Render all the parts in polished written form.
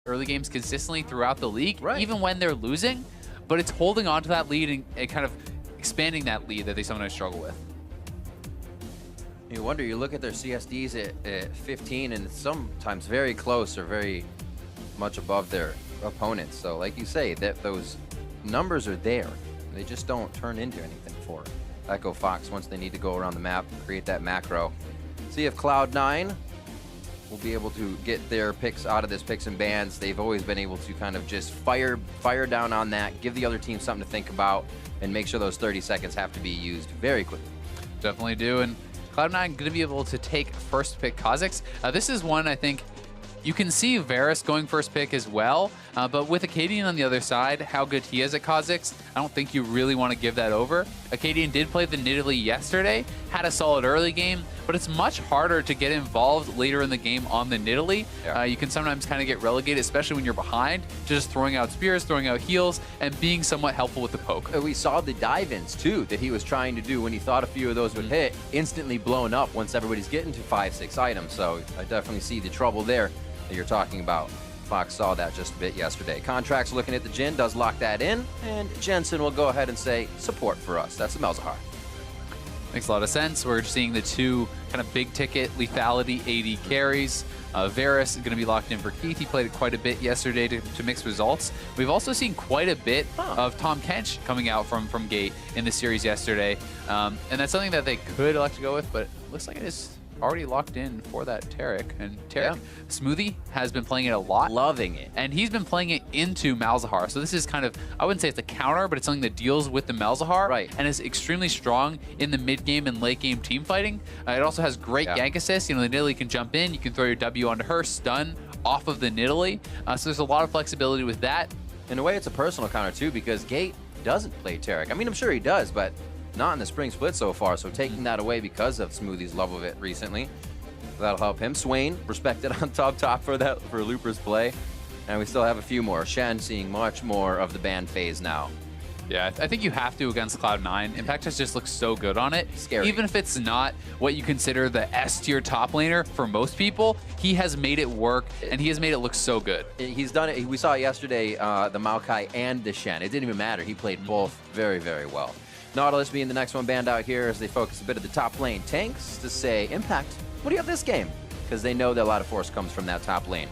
early games consistently throughout the league, Right. even when they're losing, but it's holding on to that lead and kind of expanding that lead that they sometimes struggle with. You wonder, you look at their CSDs at 15, and it's sometimes very close or very much above their opponents. So like you say, that those numbers are there. They just don't turn into anything for Echo Fox once they need to go around the map and create that macro. See if Cloud9 will be able to get their picks out of this picks and bans. They've always been able to kind of just fire down on that, give the other team something to think about, and make sure those 30 seconds have to be used very quickly. Definitely do. And Cloud9 going to be able to take first pick Kha'Zix. This is one I think you can see Varus going first pick as well, but with Acadian on the other side, how good he is at Kha'Zix, I don't think you really want to give that over. Acadian did play the Nidalee yesterday, had a solid early game, but it's much harder to get involved later in the game on the Nidalee. Yeah. You can sometimes kind of get relegated, especially when you're behind, to just throwing out spears, throwing out heals, and being somewhat helpful with the poke. We saw the dive-ins, too, that he was trying to do when he thought a few of those would hit, instantly blown up once everybody's getting to 5-6 items. So I definitely see the trouble there that you're talking about. Fox saw that just a bit yesterday. Contracts looking at the Jhin, does lock that in, and Jensen will go ahead and say support for us. That's the Malzahar. Makes a lot of sense. We're seeing the two kind of big ticket lethality AD carries. Varus is going to be locked in for Keith. He played it quite a bit yesterday to mix results. We've also seen quite a bit of Tom Kench coming out from Gate in the series yesterday. And that's something that they could elect to go with, but it looks like it is already locked in for that Taric. And Taric, Smoothie has been playing it a lot. Loving it. And he's been playing it into Malzahar. So this is kind of, I wouldn't say it's a counter, but it's something that deals with the Malzahar. Right. And is extremely strong in the mid-game and late-game team fighting. It also has great gank assist. You know, the Nidalee can jump in. You can throw your W onto her, stun off of the Nidalee. So there's a lot of flexibility with that. In a way, it's a personal counter, too, because Gate doesn't play Taric. I mean, I'm sure he does, but not in the spring split so far, so taking that away because of Smoothie's love of it recently, that'll help him. Swain, respected on top for Looper's play. And we still have a few more. Shen seeing much more of the ban phase now. Yeah, I think you have to against Cloud9. Impact has just looked so good on it. Scary. Even if it's not what you consider the S-tier top laner for most people, he has made it work, and he has made it look so good. He's done it. We saw it yesterday, the Maokai and the Shen. It didn't even matter. He played both very, very well. Nautilus being the next one banned out here as they focus a bit of the top lane tanks to say, Impact, what do you have this game? Because they know that a lot of force comes from that top lane.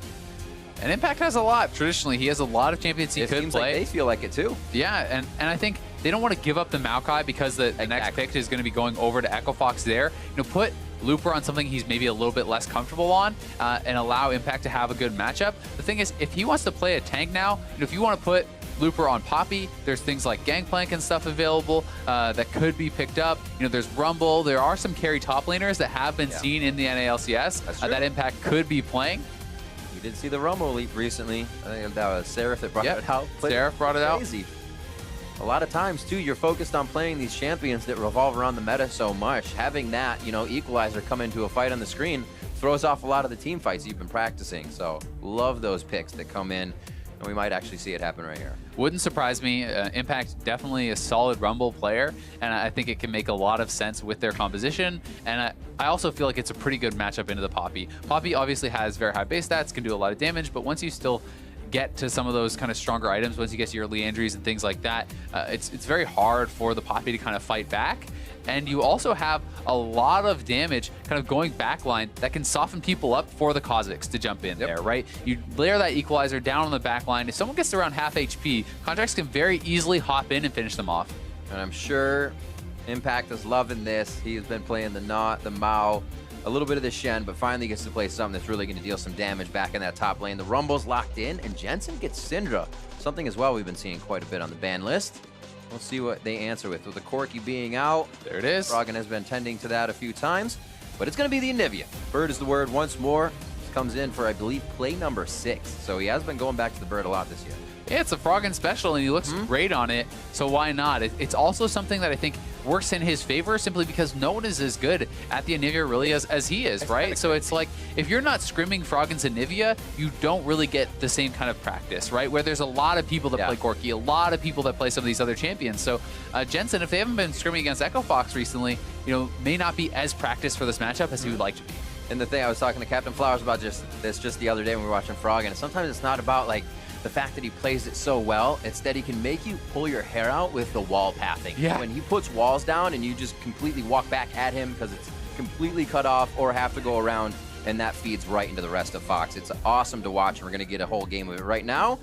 And Impact has a lot. Traditionally, he has a lot of champions he could seems play. Like they feel like it too. Yeah, and I think they don't want to give up the Maokai because the next pick is going to be going over to Echo Fox there. You know, put Looper on something he's maybe a little bit less comfortable on and allow Impact to have a good matchup. The thing is, if he wants to play a tank now, you know, if you want to put Looper on Poppy, there's things like Gangplank and stuff available that could be picked up. You know, there's Rumble. There are some carry top laners that have been seen in the NALCS that Impact could be playing. We did see the Rumble leap recently. I think that was Seraph that brought it out. Seraph brought it out. Crazy. A lot of times, too, you're focused on playing these champions that revolve around the meta so much. Having that, you know, equalizer come into a fight on the screen throws off a lot of the team fights you've been practicing. So, love those picks that come in. And we might actually see it happen right here. Wouldn't surprise me. Impact definitely a solid Rumble player, and I think it can make a lot of sense with their composition. And I also feel like it's a pretty good matchup into the Poppy. Poppy obviously has very high base stats, can do a lot of damage, but once you still get to some of those kind of stronger items, once you get to your Leandries and things like that, it's very hard for the Poppy to kind of fight back. And you also have a lot of damage kind of going backline that can soften people up for the Kha'Zix to jump in there, right? You layer that equalizer down on the backline. If someone gets to around half HP, Contracts can very easily hop in and finish them off. And I'm sure Impact is loving this. He has been playing the Knot, the Mao, a little bit of the Shen, but finally gets to play something that's really going to deal some damage back in that top lane. The Rumble's locked in, and Jensen gets Syndra. Something as well we've been seeing quite a bit on the ban list. We'll see what they answer with the Corki being out. There it is. Froggen has been tending to that a few times, but it's going to be the Anivia. Bird is the word once more. Comes in for, I believe, play number 6. So he has been going back to the Bird a lot this year. Yeah, it's a Froggen special, and he looks great on it, so why not? It's also something that I think works in his favor simply because no one is as good at the Anivia really as he is, right? So it's like, if you're not scrimming Froggen's Anivia, you don't really get the same kind of practice, right? Where there's a lot of people that play Corki, a lot of people that play some of these other champions. So Jensen, if they haven't been scrimming against Echo Fox recently, you know, may not be as practiced for this matchup as he would like to be. And the thing I was talking to Captain Flowers about just the other day when we were watching Frog, and sometimes it's not about like the fact that he plays it so well, it's that he can make you pull your hair out with the wall pathing. Yeah. When he puts walls down and you just completely walk back at him because it's completely cut off or have to go around, and that feeds right into the rest of Fox. It's awesome to watch, and we're going to get a whole game of it right now.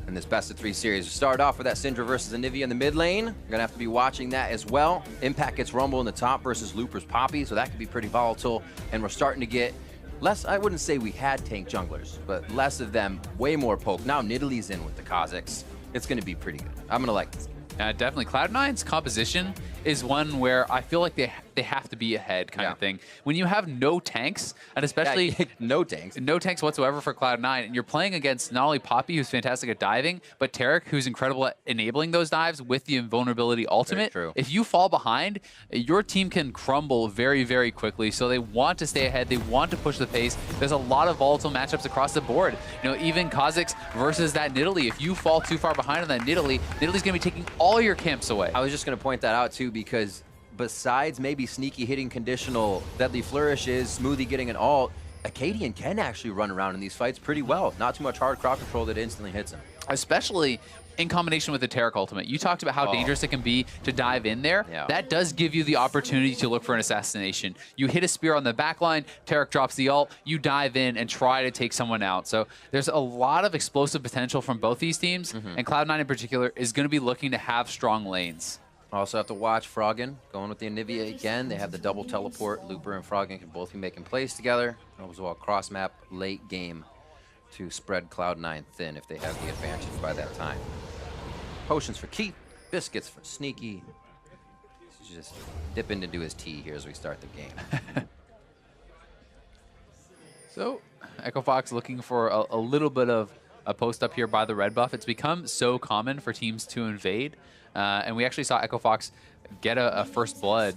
In this best-of-3 series, we start off with that Syndra versus Anivia in the mid lane. We're going to have to be watching that as well. Impact gets Rumble in the top versus Looper's Poppy, so that could be pretty volatile. And we're starting to get less, I wouldn't say we had tank junglers, but less of them, way more poke. Now Nidalee's in with the Kazakhs. It's going to be pretty good. I'm going to like this game. Definitely. Cloud9's composition is one where I feel like they have to be ahead kind of thing. When you have no tanks, and especially no tanks whatsoever for Cloud9, and you're playing against not only Poppy, who's fantastic at diving, but Taric, who's incredible at enabling those dives with the invulnerability ultimate. Very true. If you fall behind, your team can crumble very, very quickly. So they want to stay ahead. They want to push the pace. There's a lot of volatile matchups across the board. You know, even Kazakhs versus that Nidalee. If you fall too far behind on that Nidalee's going to be taking all your camps away. I was just going to point that out too, because besides maybe sneaky hitting conditional, Deadly Flourish is Smoothie getting an ult, Acadian can actually run around in these fights pretty well. Not too much hard crowd control that instantly hits him. Especially in combination with the Taric ultimate. You talked about how dangerous it can be to dive in there. Yeah. That does give you the opportunity to look for an assassination. You hit a spear on the back line, Taric drops the ult, you dive in and try to take someone out. So there's a lot of explosive potential from both these teams, and Cloud9 in particular is going to be looking to have strong lanes. Also have to watch Froggen going with the Anivia again. They have the double teleport. Looper and Froggen can both be making plays together. As well, cross map late game to spread Cloud9 thin if they have the advantage by that time. Potions for Keith, biscuits for Sneaky. He's just dipping into his tea here as we start the game. So Echo Fox looking for a little bit of a post up here by the red buff. It's become so common for teams to invade. And we actually saw Echo Fox get a first blood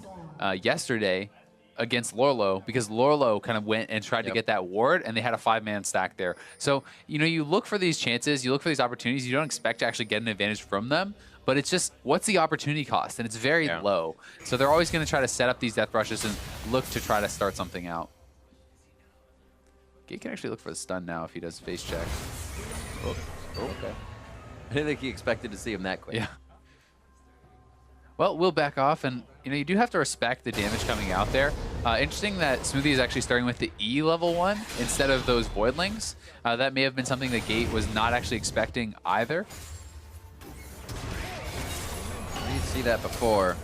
yesterday against Lorlo, because Lorlo kind of went and tried to get that ward, and they had a 5-man stack there. So, you know, you look for these chances, you look for these opportunities, you don't expect to actually get an advantage from them, but it's just, what's the opportunity cost? And it's very low. So they're always going to try to set up these death rushes and look to try to start something out. Gate can actually look for the stun now if he does face check. Oh, okay. I didn't think he expected to see him that quick. Yeah. Well, we'll back off, and you know, you do have to respect the damage coming out there. Interesting that Smoothie is actually starting with the E level 1 instead of those Voidlings. That may have been something the Gate was not actually expecting either. I didn't see that before.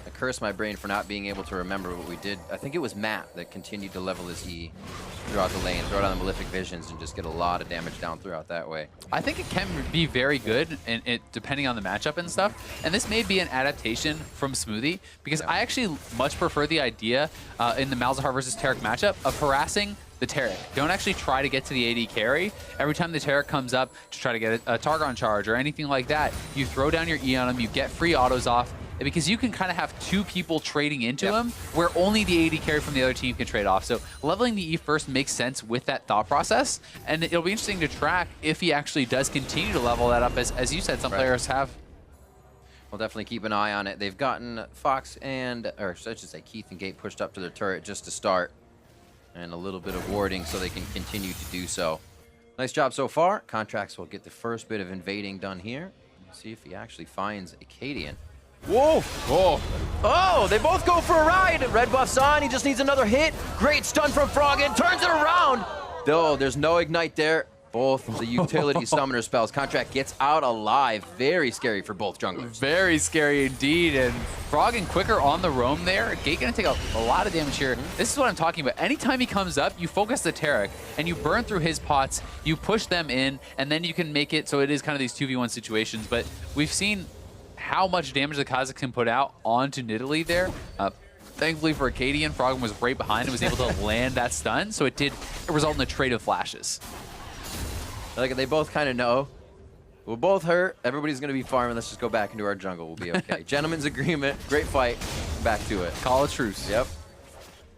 I cursed my brain for not being able to remember what we did. I think it was Matt that continued to level his E throughout the lane, throw it on the Malefic Visions, and just get a lot of damage down throughout that way. I think it can be very good, and depending on the matchup and stuff. And this may be an adaptation from Smoothie, because I actually much prefer the idea in the Malzahar versus Taric matchup of harassing the Taric. Don't actually try to get to the AD carry. Every time the Taric comes up to try to get a Targon charge or anything like that, you throw down your E on him, you get free autos off, because you can kind of have two people trading into him where only the AD carry from the other team can trade off. So leveling the E first makes sense with that thought process, and it'll be interesting to track if he actually does continue to level that up, as you said, some players have. We'll definitely keep an eye on it. They've gotten Fox and, or I should say Keith and Gate pushed up to their turret just to start, and a little bit of warding so they can continue to do so. Nice job so far. Contracts will get the first bit of invading done here. Let's see if he actually finds Acadian. Whoa! Oh! Oh! They both go for a ride! Red buff's on, he just needs another hit. Great stun from Froggen, turns it around! Though there's no ignite there. Both the utility summoner spells. Contract gets out alive. Very scary for both junglers. Very scary indeed, and Froggen quicker on the roam there. Gate gonna take a lot of damage here. This is what I'm talking about. Anytime he comes up, you focus the Taric, and you burn through his pots, you push them in, and then you can make it so it is kind of these 2v1 situations. But we've seen how much damage the Kazakhs can put out onto Nidalee there. Thankfully for Acadian, Froggen was right behind and was able to land that stun, so it did result in a trade of flashes. Like, they both kind of know. We're both hurt. Everybody's going to be farming. Let's just go back into our jungle. We'll be okay. Gentleman's agreement. Great fight. Back to it. Call a truce. Yep.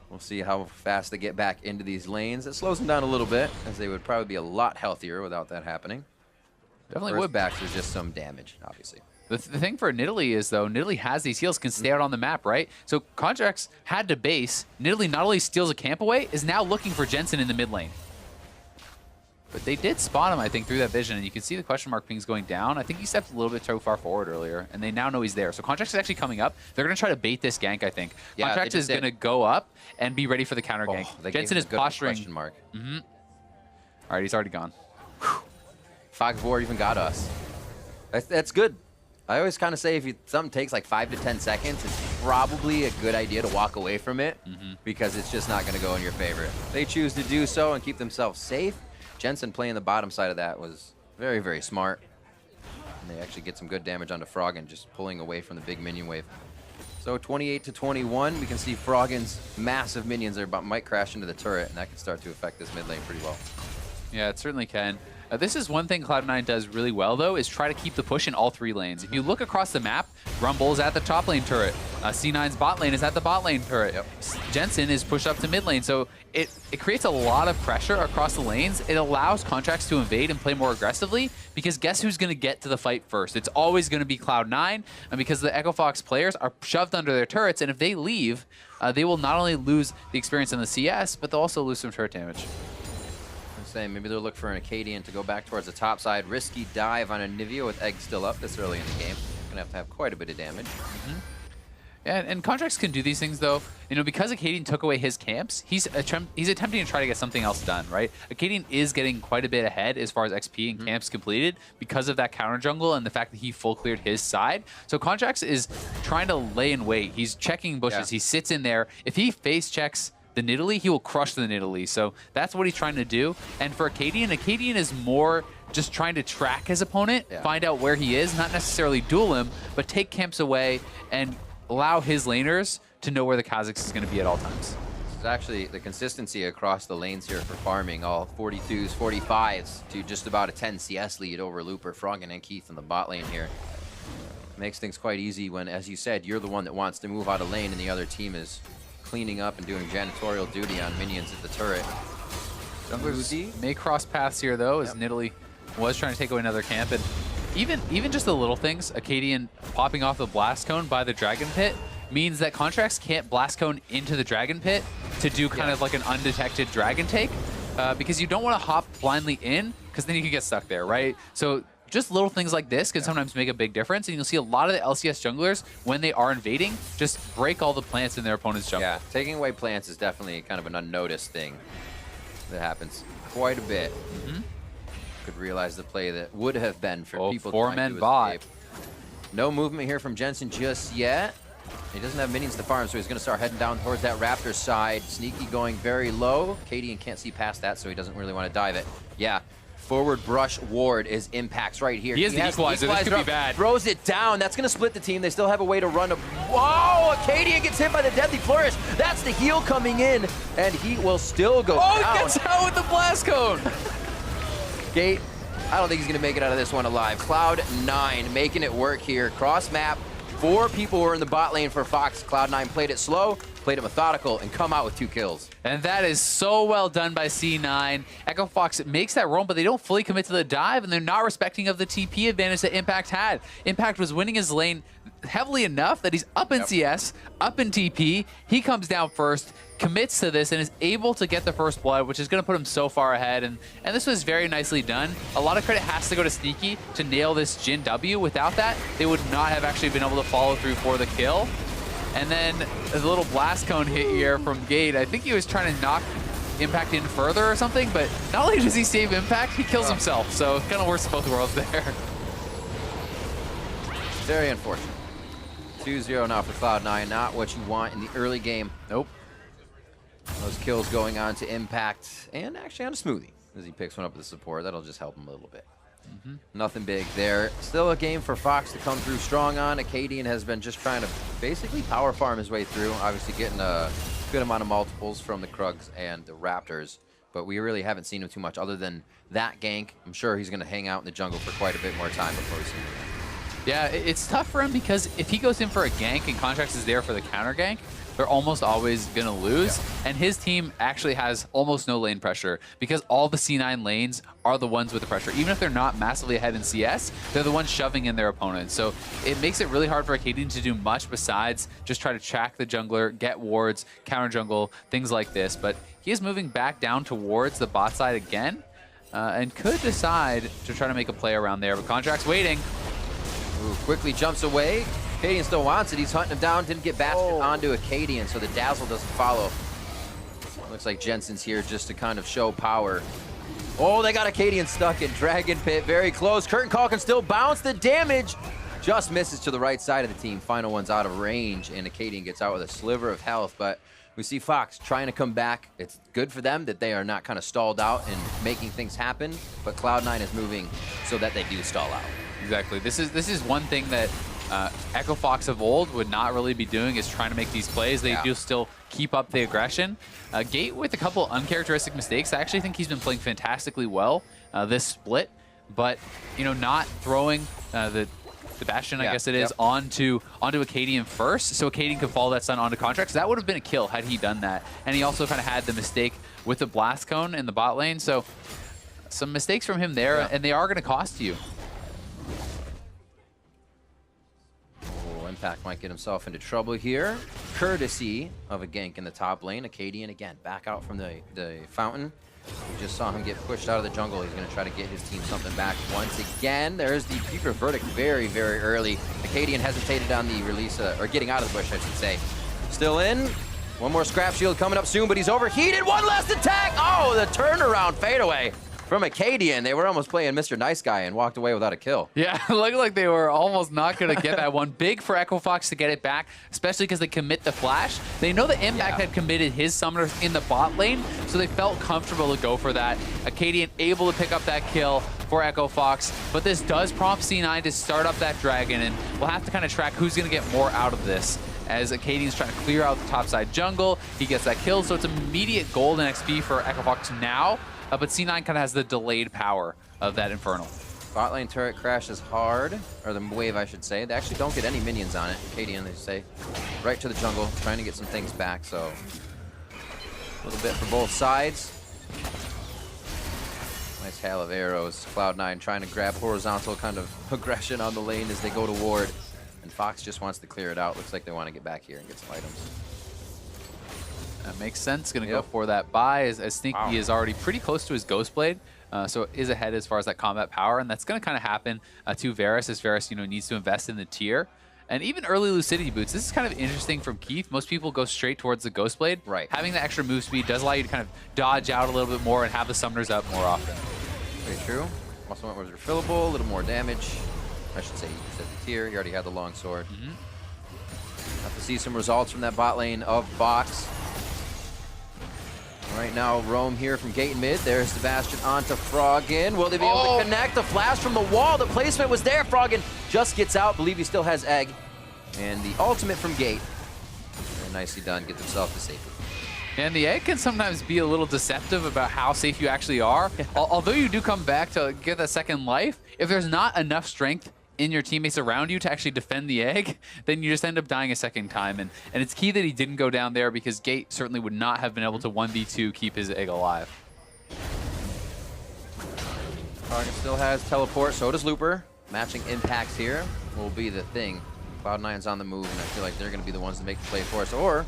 We'll see how fast they get back into these lanes. It slows them down a little bit, as they would probably be a lot healthier without that happening. Definitely First would. backs is just some damage, obviously. The thing for Nidalee is, though, Nidalee has these heals, can stay out on the map, right? So Contracts had to base. Nidalee not only steals a camp away, is now looking for Jensen in the mid lane. But they did spot him, I think, through that vision, and you can see the question mark pings going down. I think he stepped a little bit too far forward earlier, and they now know he's there. So Contracts is actually coming up. They're going to try to bait this gank, I think. Yeah, Contracts is going to go up and be ready for the counter gank. Jensen is posturing. Question mark. All right, he's already gone. Fox War even got us. That's good. I always kind of say if something takes like 5 to 10 seconds, it's probably a good idea to walk away from it because it's just not going to go in your favor. They choose to do so and keep themselves safe. Jensen playing the bottom side of that was very, very smart. And they actually get some good damage onto Froggen, just pulling away from the big minion wave. So 28 to 21, we can see Froggen's massive minions are might crash into the turret, and that can start to affect this mid lane pretty well. Yeah, it certainly can. This is one thing Cloud9 does really well, though, is try to keep the push in all 3 lanes. If you look across the map, Rumble's at the top lane turret. C9's bot lane is at the bot lane turret. Jensen is pushed up to mid lane. So it creates a lot of pressure across the lanes. It allows Contracts to invade and play more aggressively because guess who's going to get to the fight first? It's always going to be Cloud9, and because the Echo Fox players are shoved under their turrets, and if they leave, they will not only lose the experience in the CS, but they'll also lose some turret damage. Maybe they'll look for an Acadian to go back towards the top side. Risky dive on a Nivea with Egg still up this early in the game. Gonna have to have quite a bit of damage. Yeah, and Contracts can do these things, though. You know, because Acadian took away his camps, he's attempting to try to get something else done, right? Acadian is getting quite a bit ahead as far as XP and camps completed because of that counter jungle and the fact that he full cleared his side. So Contracts is trying to lay in wait. He's checking bushes. He sits in there. If he face checks the Nidalee, he will crush the Nidalee. So that's what he's trying to do. And for Acadian is more just trying to track his opponent, find out where he is, not necessarily duel him, but take camps away and allow his laners to know where the Kha'Zix is going to be at all times. It's actually the consistency across the lanes here for farming, all 42s, 45s to just about a 10 CS lead over Looper, Froggen, and Keith in the bot lane here. Makes things quite easy when, as you said, you're the one that wants to move out of lane and the other team is cleaning up and doing janitorial duty on minions at the turret. Junglers may cross paths here, though, as Nidalee was trying to take away another camp. And even just the little things, Acadian popping off the blast cone by the Dragon Pit means that Contracts can't blast cone into the Dragon Pit to do kind of like an undetected dragon take, because you don't want to hop blindly in, because then you can get stuck there, right? So just little things like this can sometimes make a big difference, and you'll see a lot of the LCS junglers, when they are invading, just break all the plants in their opponent's jungle. Yeah, taking away plants is definitely kind of an unnoticed thing that happens quite a bit. Could realize the play that would have been for people to 4-man bot. escape. No movement here from Jensen just yet. He doesn't have minions to farm, so he's going to start heading down towards that Raptor side. Sneaky going very low. Cadian can't see past that, so he doesn't really want to dive it. Yeah. Forward brush ward is Impact's right here. He has the equalizer. This could be bad. Throws it down. That's going to split the team. They still have a way to run. Whoa! Acadian gets hit by the Deadly Flourish. That's the heal coming in, and he will still go down. He gets out with the blast cone. Gate, I don't think he's going to make it out of this one alive. Cloud9 making it work here. Cross map. 4 people were in the bot lane for Fox. Cloud9 played it slow, played it methodical, and come out with 2 kills. And that is so well done by C9. Echo Fox makes that roam, but they don't fully commit to the dive, and they're not respecting of the TP advantage that Impact had. Impact was winning his lane heavily enough that he's up in CS, up in TP. He comes down first, commits to this, and is able to get the first blood, which is going to put him so far ahead. And this was very nicely done. A lot of credit has to go to Sneaky to nail this Jhin W. Without that, they would not have actually been able to follow through for the kill. And then a little blast cone hit here from Gate. I think he was trying to knock Impact in further or something, but not only does he save Impact, he kills himself. So kind of worst of both worlds there. Very unfortunate. 2-0 now for Cloud9. Not what you want in the early game. Nope. Those kills going on to Impact and actually on a Smoothie as he picks one up with the support. That'll just help him a little bit. Nothing big there. Still a game for Fox to come through strong on. Acadian has been just trying to basically power farm his way through. Obviously getting a good amount of multiples from the Krugs and the Raptors. But we really haven't seen him too much other than that gank. I'm sure he's going to hang out in the jungle for quite a bit more time before we see him. Yeah, it's tough for him because if he goes in for a gank and Contracts is there for the counter gank, they're almost always going to lose. And his team actually has almost no lane pressure because all the C9 lanes are the ones with the pressure. Even if they're not massively ahead in CS, they're the ones shoving in their opponents. So it makes it really hard for Acadian to do much besides just try to track the jungler, get wards, counter jungle, things like this. But he is moving back down towards the bot side again and could decide to try to make a play around there. But Contract's waiting. Ooh, quickly jumps away. Acadian still wants it. He's hunting him down. Didn't get basket onto Acadian, so the dazzle doesn't follow. Looks like Jensen's here just to kind of show power. Oh, they got Acadian stuck in Dragon Pit. Very close. Curtain Call can still bounce. The damage just misses to the right side of the team. Final one's out of range, and Acadian gets out with a sliver of health. But we see Fox trying to come back. It's good for them that they are not kind of stalled out and making things happen, but Cloud9 is moving so that they do stall out. Exactly. This is one thing that Echo Fox of old would not really be doing, is trying to make these plays. They do still keep up the aggression. Gate with a couple uncharacteristic mistakes. I actually think he's been playing fantastically well this split, but not throwing the Bastion, I guess it is, onto Acadian first, so Acadian could follow that stun onto Contracts. That would have been a kill had he done that. And he also kind of had the mistake with the Blast Cone in the bot lane, so some mistakes from him there, and they are going to cost you. Impact might get himself into trouble here. Courtesy of a gank in the top lane. Acadian again back out from the fountain. We just saw him get pushed out of the jungle. He's going to try to get his team something back once again. There's the Peeper verdict very, very early. Acadian hesitated on the release, or getting out of the bush, I should say. Still in. One more scrap shield coming up soon, but he's overheated. One last attack. Oh, the turnaround fadeaway from Acadian. They were almost playing Mr. Nice Guy and walked away without a kill. Yeah, it looked like they were almost not going to get that one. Big for Echo Fox to get it back, especially because they commit the flash. They know that Impact had committed his summoners in the bot lane, so they felt comfortable to go for that. Acadian able to pick up that kill for Echo Fox, but this does prompt C9 to start up that dragon, and we'll have to kind of track who's going to get more out of this. As Acadian's trying to clear out the topside jungle, he gets that kill, so it's immediate gold and XP for Echo Fox now. But C9 kind of has the delayed power of that Infernal. Bot lane turret crashes hard, or the wave, I should say. They actually don't get any minions on it. Acadian, they say, right to the jungle, trying to get some things back. So a little bit for both sides. Nice hail of arrows. Cloud9 trying to grab horizontal kind of aggression on the lane as they go to ward. And Fox just wants to clear it out. Looks like they want to get back here and get some items. That makes sense. Going to go for that buy as Sneaky is already pretty close to his Ghost Blade. So is ahead as far as that combat power. And that's going to kind of happen to Varus as Varus needs to invest in the tier. And even early Lucidity boots. This is kind of interesting from Keith. Most people go straight towards the Ghost Blade. Right. Having the extra move speed does allow you to kind of dodge out a little bit more and have the summoners up more often. Very true. Also went with refillable, a little more damage. I should say he said the tier. He already had the long sword. Have to see some results from that bot lane of Box. Right now, Roam here from gate and mid. There's Sebastian onto Froggen. Will they be able to connect? The flash from the wall. The placement was there. Froggen just gets out. Believe he still has Egg. And the ultimate from gate. Very nicely done. Gets himself to safety. And the egg can sometimes be a little deceptive about how safe you actually are. Although you do come back to get that second life, if there's not enough strength in your teammates around you to actually defend the egg, then you just end up dying a second time. And it's key that he didn't go down there, because Gate certainly would not have been able to 1v2 keep his egg alive. Froggen still has teleport, so does Looper. Matching impacts here will be the thing. Cloud9's on the move, and I feel like they're going to be the ones to make the play for us. Or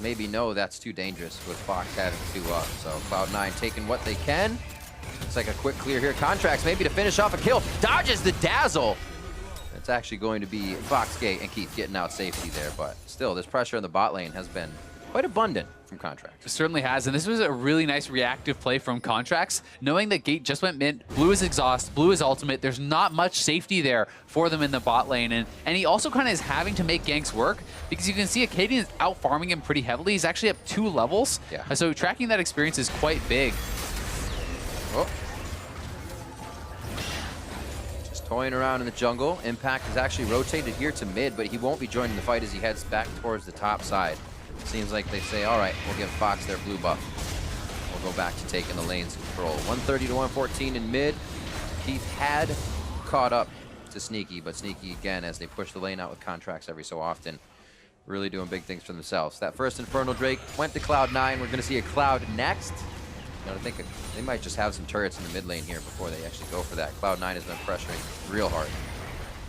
maybe no, that's too dangerous with Fox having 2 up. So Cloud9 taking what they can. Looks like a quick clear here. Contracts maybe to finish off a kill. Dodges the dazzle. It's actually going to be Fox, Gate, and Keith getting out safety there. But still, this pressure in the bot lane has been quite abundant from Contracts. It certainly has, and this was a really nice reactive play from Contracts, knowing that Gate just went mid, blew his exhaust, blew his ultimate. There's not much safety there for them in the bot lane, and he also kind of is having to make ganks work, because you can see Acadian is out farming him pretty heavily. He's actually up 2 levels, so tracking that experience is quite big. Oh. Just toying around in the jungle. Impact is actually rotated here to mid, but he won't be joining the fight as he heads back towards the top side. Seems like they say, all right, we'll give Fox their blue buff. We'll go back to taking the lane's control. 130 to 114 in mid. Keith had caught up to Sneaky, but Sneaky again, as they push the lane out with Contracts every so often, really doing big things for themselves. That first Infernal Drake went to Cloud9. We're going to see a Cloud next. I think they might just have some turrets in the mid lane here before they actually go for that. Cloud9 has been pressuring real hard.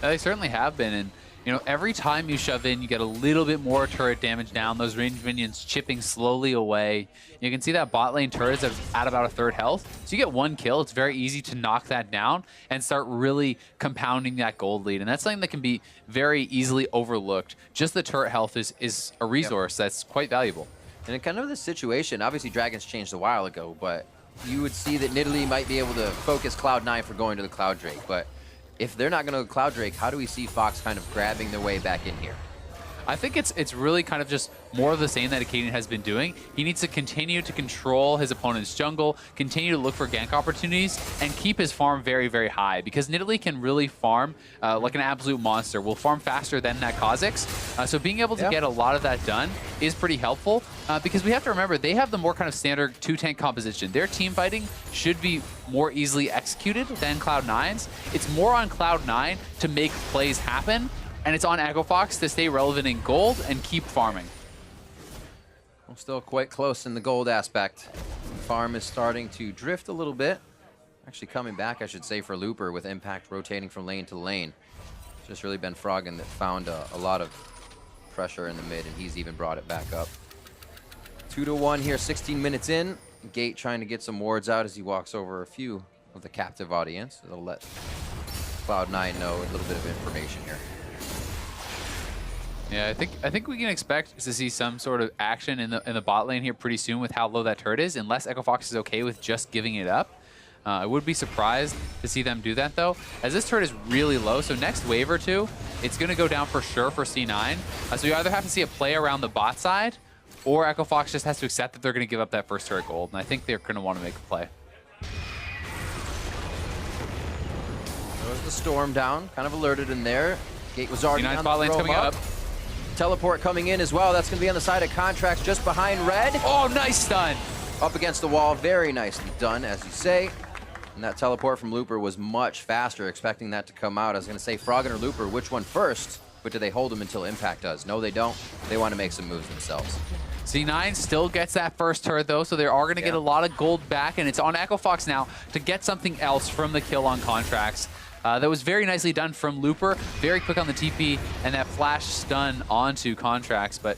They certainly have been, and you know, every time you shove in, you get a little bit more turret damage down. Those ranged minions chipping slowly away. You can see that bot lane turret is at about a third health. So you get one kill. It's very easy to knock that down and start really compounding that gold lead. And that's something that can be very easily overlooked. Just the turret health is a resource that's quite valuable. And in kind of this situation, obviously Dragons changed a while ago, but you would see that Nidalee might be able to focus Cloud9 for going to the Cloud Drake. But if they're not going to go Cloud Drake, how do we see Fox kind of grabbing their way back in here? I think it's really kind of just more of the same that Acadian has been doing. He needs to continue to control his opponent's jungle, continue to look for gank opportunities, and keep his farm very, very high. Because Nidalee can really farm like an absolute monster. Will farm faster than that Kha'Zix. So being able to get a lot of that done is pretty helpful. Because we have to remember, they have the more kind of standard 2-tank composition. Their team fighting should be more easily executed than Cloud9's. It's more on Cloud9 to make plays happen. And it's on Echo Fox to stay relevant in gold and keep farming. Well, still quite close in the gold aspect. The farm is starting to drift a little bit. Actually coming back, I should say, for Looper with Impact rotating from lane to lane. It's just really been Froggen that found a lot of pressure in the mid, and he's even brought it back up. 2-1 here, 16 minutes in. Gate trying to get some wards out as he walks over a few of the captive audience. It'll let Cloud9 know a little bit of information here. Yeah, I think we can expect to see some sort of action in the bot lane here pretty soon with how low that turret is, unless Echo Fox is okay with just giving it up. I would be surprised to see them do that though, as this turret is really low. So next wave or two, it's going to go down for sure for C9. So you either have to see a play around the bot side, or Echo Fox just has to accept that they're going to give up that first turret gold, and I think they're going to want to make a play. There's the storm down, kind of alerted in there. Gate was already C9's on bot lane's coming up. Teleport coming in as well. That's going to be on the side of Contracts just behind Red. Oh, nice stun. Up against the wall. Very nicely done, as you say. And that teleport from Looper was much faster, expecting that to come out. I was going to say Froggen or Looper, which one first? But do they hold him until Impact does? No, they don't. They want to make some moves themselves. C9 still gets that first turret though, so they are going to get a lot of gold back, and it's on Echo Fox now to get something else from the kill on Contracts. That was very nicely done from Looper. Very quick on the TP, and that flash stun onto Contracts, but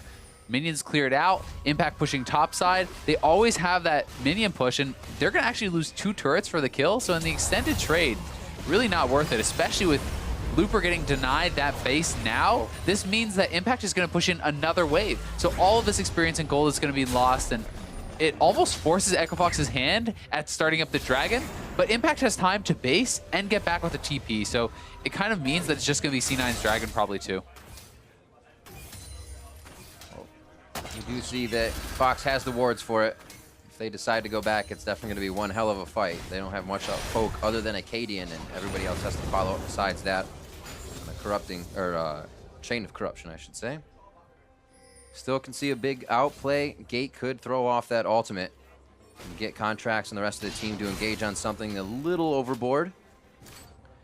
minions cleared out. Impact pushing top side. They always have that minion push, and they're going to actually lose 2 turrets for the kill, so in the extended trade, really not worth it, especially with Looper getting denied that base now. This means that Impact is going to push in another wave. So all of this experience in gold is going to be lost, and it almost forces Echo Fox's hand at starting up the Dragon, but Impact has time to base and get back with the TP, so it kind of means that it's just going to be C9's Dragon probably too. You do see that Fox has the wards for it. If they decide to go back, it's definitely going to be one hell of a fight. They don't have much poke other than Acadian, and everybody else has to follow up besides that. Corrupting, or chain of corruption, I should say. Still can see a big outplay. Gate could throw off that ultimate and get Contracts and the rest of the team to engage on something a little overboard.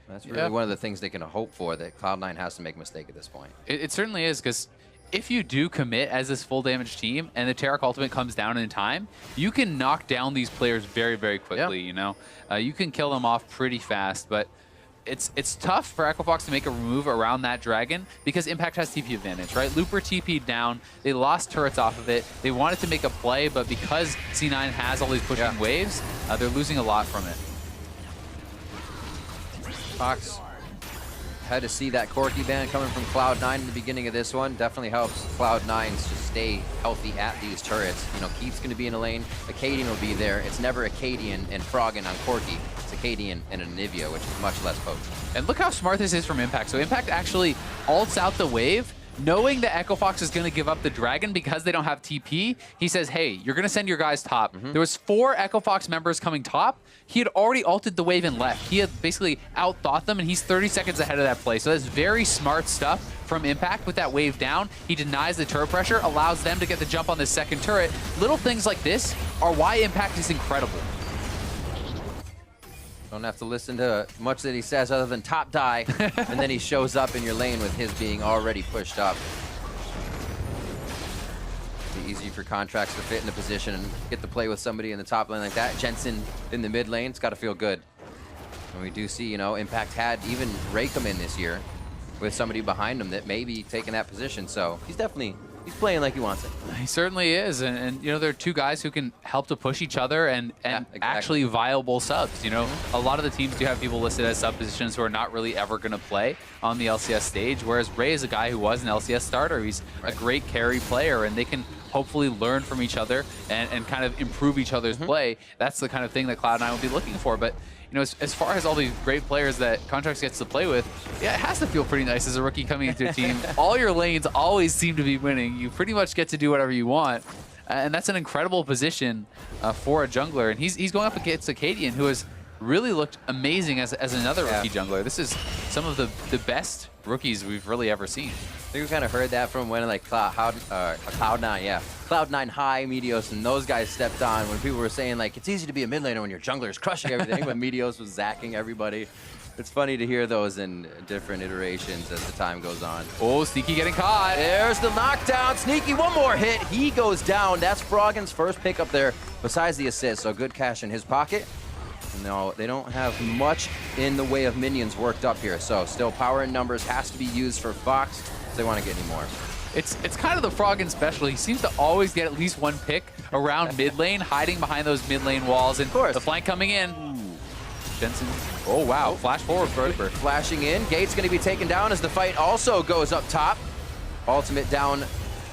That's really one of the things they can hope for, that Cloud9 has to make a mistake at this point. It certainly is, because if you do commit as this full damage team and the Taric ultimate comes down in time, you can knock down these players very, very quickly, you know? You can kill them off pretty fast, but it's tough for Echo Fox to make a move around that Dragon because Impact has TP advantage, right? Looper TP'd down. They lost turrets off of it. They wanted to make a play, but because C9 has all these pushing waves, they're losing a lot from it. Fox had to see that Corki ban coming from Cloud9 in the beginning of this one. Definitely helps Cloud9 to stay healthy at these turrets. You know, Keith's going to be in a lane. Acadian will be there. It's never Acadian and Froggen on Corki. It's Acadian and Anivia, which is much less potent. And look how smart this is from Impact. So Impact actually ults out the wave, knowing that Echo Fox is going to give up the Dragon because they don't have TP. He says, hey, you're going to send your guys top. There was 4 Echo Fox members coming top. He had already ulted the wave and left. He had basically outthought them, and he's 30 seconds ahead of that play. So that's very smart stuff from Impact with that wave down. He denies the turret pressure, allows them to get the jump on the second turret. Little things like this are why Impact is incredible. Don't have to listen to much that he says other than top die, and then he shows up in your lane with his being already pushed up. strategy for Contracts to fit in the position and get to play with somebody in the top lane like that. Jensen in the mid lane, it's got to feel good. And we do see, you know, Impact had even Ray come in this year with somebody behind him that may be taking that position. So he's playing like he wants it. He certainly is, and you know, there are two guys who can help to push each other and exactly. actually viable subs. You know, a lot of the teams do have people listed as sub positions who are not really ever going to play on the LCS stage, whereas Ray is a guy who was an LCS starter. He's a great carry player, and they can hopefully learn from each other and kind of improve each other's play. That's the kind of thing that Cloud9 will be looking for. But you know, as far as all these great players that Contracts gets to play with, yeah, it has to feel pretty nice as a rookie coming into a team. All your lanes always seem to be winning. You pretty much get to do whatever you want. And that's an incredible position for a jungler. And he's going up against Acadian, who has really looked amazing as another rookie jungler. This is some of the best rookies we've really ever seen. I think we kind of heard that from when like Cloud9, Cloud9 High, Meteos, and those guys stepped on when people were saying like it's easy to be a mid laner when your jungler is crushing everything, when Meteos was zacking everybody. It's funny to hear those in different iterations as the time goes on. Oh, Sneaky getting caught. There's the knockdown. Sneaky, one more hit. He goes down. That's Froggen's first pick up there besides the assist, so good cash in his pocket. No, they don't have much in the way of minions worked up here, so still power in numbers has to be used for Fox if they want to get any more. It's kind of the Froggen special. He seems to always get at least one pick around mid lane, hiding behind those mid lane walls, and of course. The flank coming in. Jensen, oh wow, flash forward for Viper. Flashing in, Gate's going to be taken down as the fight also goes up top. Ultimate down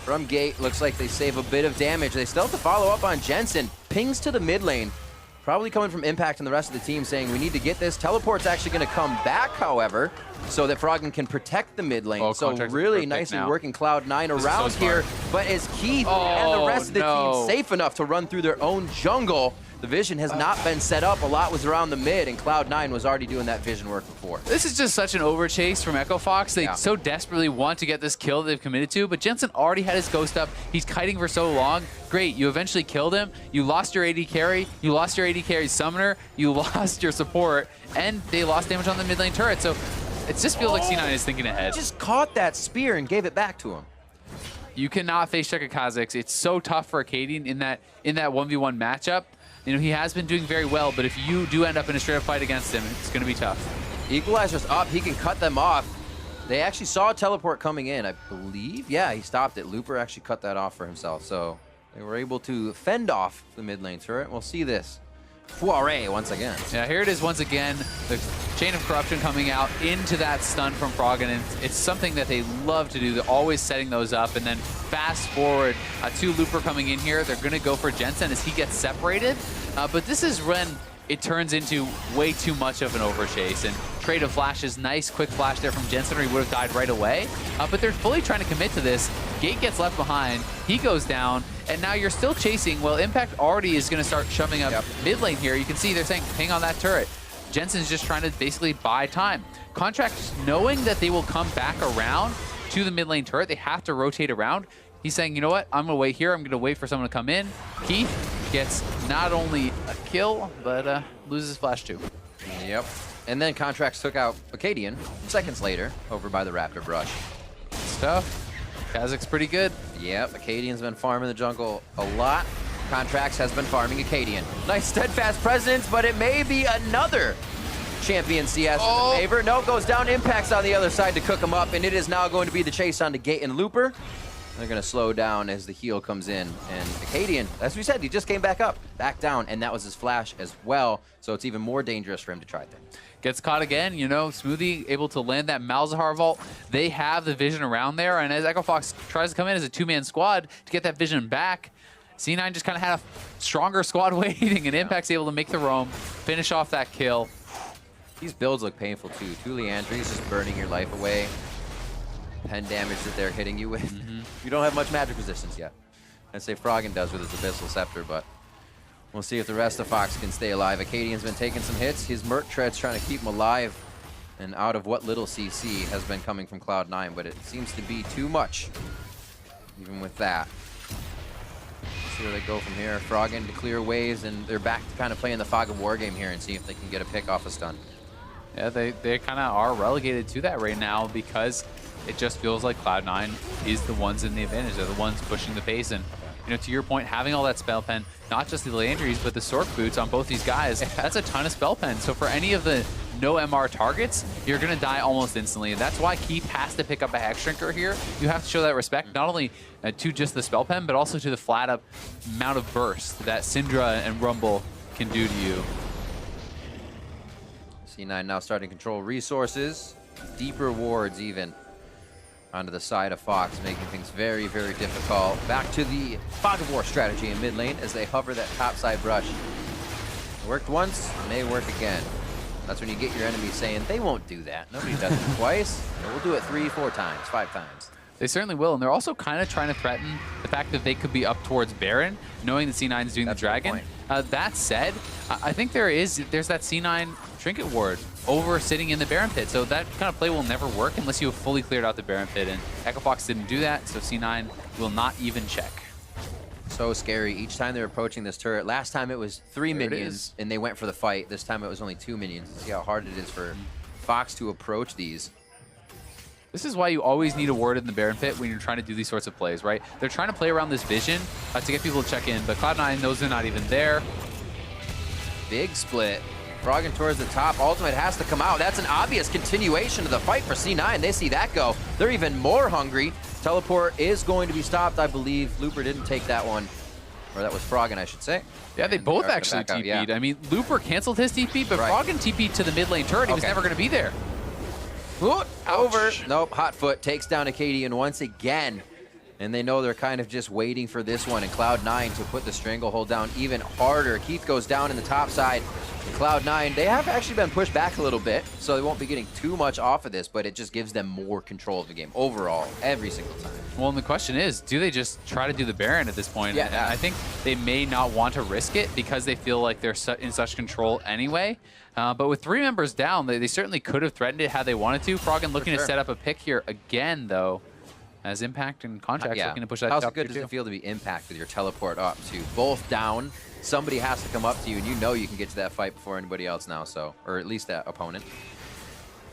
from Gate, looks like they save a bit of damage. They still have to follow up on Jensen. Pings to the mid lane. Probably coming from Impact and the rest of the team saying we need to get this. Teleport's actually going to come back, however, so that Froggen can protect the mid lane. So really nicely working Cloud9 around here. But is Keith and the rest of the team safe enough to run through their own jungle? The vision has not been set up. A lot was around the mid, and Cloud9 was already doing that vision work before. This is just such an overchase from Echo Fox. They so desperately want to get this kill they've committed to, but Jensen already had his ghost up. He's kiting for so long. Great, you eventually killed him. You lost your AD carry. You lost your AD carry summoner. You lost your support, and they lost damage on the mid lane turret. So it just feels like C9 is thinking ahead. He just caught that spear and gave it back to him. You cannot face check a Kha'Zix. It's so tough for Acadian in that 1v1 matchup. You know, he has been doing very well, but if you do end up in a straight up fight against him, it's going to be tough. Equalizer's up. He can cut them off. They actually saw a teleport coming in, I believe. Yeah, he stopped it. Looper actually cut that off for himself, so they were able to fend off the mid lane turret. We'll see this. Foray once again. Yeah, here it is once again. The Chain of Corruption coming out into that stun from Froggen, and it's something that they love to do. They're always setting those up, and then fast forward to Looper coming in here. They're going to go for Jensen as he gets separated, but this is when it turns into way too much of an overchase, and trade of flashes, nice quick flash there from Jensen, or he would have died right away. But they're fully trying to commit to this. Gate gets left behind, he goes down, and now you're still chasing. Well, Impact already is going to start shoving up mid lane here. You can see they're saying, ping on that turret. Jensen's just trying to basically buy time. Contracts, knowing that they will come back around to the mid lane turret, they have to rotate around. He's saying, you know what, I'm going to wait here. I'm going to wait for someone to come in. Keith gets not only a kill, but loses flash too. Yep. And then Contracts took out Acadian seconds later over by the Raptor brush. It's tough. Kha'Zix's pretty good. Yep, Acadian's been farming the jungle a lot. Contracts has been farming Acadian. Nice steadfast presence, but it may be another champion CS in the favor. No, goes down. Impact's on the other side to cook him up, and it is now going to be the chase on to Gate and Looper. They're going to slow down as the heal comes in. And Acadian, as we said, he just came back up, back down, and that was his flash as well. So it's even more dangerous for him to try things. Gets caught again, you know, Smoothie able to land that Malzahar vault. They have the vision around there, and as Echo Fox tries to come in as a two-man squad to get that vision back, C9 just kind of had a stronger squad waiting, and Impact's able to make the roam, finish off that kill. These builds look painful too. Two Leandries just burning your life away. Pen damage that they're hitting you with. You don't have much magic resistance yet. I'd say Froggen does with his Abyssal Scepter, but we'll see if the rest of Fox can stay alive. Acadian's been taking some hits. His Merc Tread's trying to keep him alive and out of what little CC has been coming from Cloud9, but it seems to be too much, even with that. See where they go from here. Froggen to clear waves, and they're back to kind of playing the Fog of War game here and see if they can get a pick off a stun. Yeah, they kind of are relegated to that right now because it just feels like Cloud9 is the ones in the advantage. They're the ones pushing the pace, and You know, to your point, having all that spell pen, not just the Landry's, but the Sork boots on both these guys, that's a ton of spell pen. So for any of the no MR targets, you're going to die almost instantly. And that's why Keith has to pick up a Hex Shrinker here. You have to show that respect, not only to just the spell pen, but also to the flat up amount of burst that Syndra and Rumble can do to you. C9 now starting to control resources, deeper wards even onto the side of Fox, making things very, very difficult. Back to the Fog of War strategy in mid lane as they hover that top side brush. It worked once, may work again. That's when you get your enemy saying, they won't do that. Nobody does it twice. We'll do it 3, 4 times, 5 times. They certainly will, and they're also kind of trying to threaten the fact that they could be up towards Baron, knowing that C9 is doing the Dragon. That said, I think there's that C9 Trinket Ward over sitting in the Baron pit, so that kind of play will never work unless you have fully cleared out the Baron pit, and Echo Fox didn't do that, so C9 will not even check. So scary. Each time they're approaching this turret. Last time it was 3 minions, and they went for the fight. This time it was only 2 minions. See how hard it is for Fox to approach these. This is why you always need a ward in the Baron pit when you're trying to do these sorts of plays, right? They're trying to play around this vision to get people to check in, but Cloud9 knows they're not even there. Big split. Frogging towards the top. Ultimate has to come out. That's an obvious continuation of the fight for C9. They see that go. They're even more hungry. Teleport is going to be stopped, I believe. Looper didn't take that one. Or that was Frogging, I should say. Yeah, they both actually TP'd. Yeah. I mean, Looper canceled his TP, but Frogging TP'd to the mid lane turret. He was never going to be there. Over. Nope, Hot Foot takes down Acadian once again. And they know they're kind of just waiting for this one. And Cloud9 to put the stranglehold down even harder. Keith goes down in the top side. Cloud9, they have actually been pushed back a little bit, so they won't be getting too much off of this, but it just gives them more control of the game overall, every single time. Well, and the question is, do they just try to do the Baron at this point? Yeah. I think they may not want to risk it because they feel like they're in such control anyway. But with 3 members down, they certainly could have threatened it had they wanted to. Froggen looking to set up a pick here again, though, as Impact and Contracts looking to push that top How good does it feel to be Impact with your teleport up to both down? Somebody has to come up to you, and you know you can get to that fight before anybody else now, so, or at least that opponent.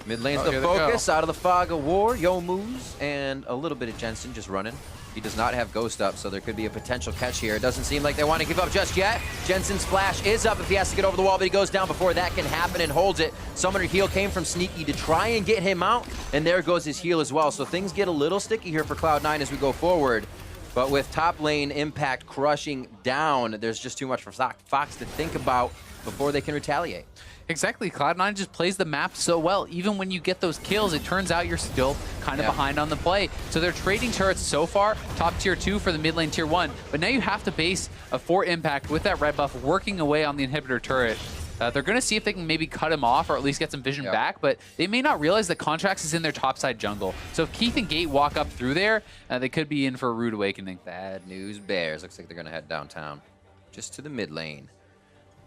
Mid lane's the focus, out of the Fog of War, Youmuu's, and a little bit of Jensen just running. He does not have Ghost up, so there could be a potential catch here. It doesn't seem like they want to give up just yet. Jensen's flash is up if he has to get over the wall, but he goes down before that can happen and holds it. Summoner heal came from Sneaky to try and get him out, and there goes his heal as well. So things get a little sticky here for Cloud9 as we go forward. But with top lane Impact crushing down, there's just too much for Fox to think about before they can retaliate. Exactly. Cloud9 just plays the map so well. Even when you get those kills, it turns out you're still kind of behind on the play. So they're trading turrets so far, top tier 2 for the mid lane tier 1. But now you have to base a 4 Impact with that red buff working away on the inhibitor turret. They're going to see if they can maybe cut him off or at least get some vision back, but they may not realize that Contracts is in their topside jungle. So if Keith and Gate walk up through there, they could be in for a rude awakening. Bad news bears. Looks like they're going to head downtown, just to the mid lane.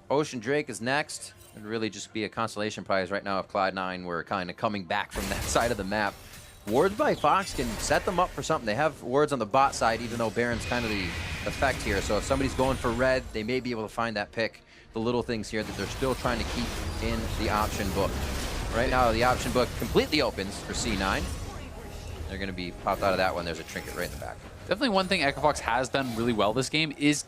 Ocean Drake is next. It would really just be a consolation prize right now if Cloud9 were kind of coming back from that side of the map. Wards by Fox can set them up for something. They have wards on the bot side, even though Baron's kind of the effect here. So if somebody's going for red, they may be able to find that pick. The little things here that they're still trying to keep in the option book. Right now, the option book completely opens for C9. They're going to be popped out of that one. There's a trinket right in the back. Definitely one thing Echo Fox has done really well this game is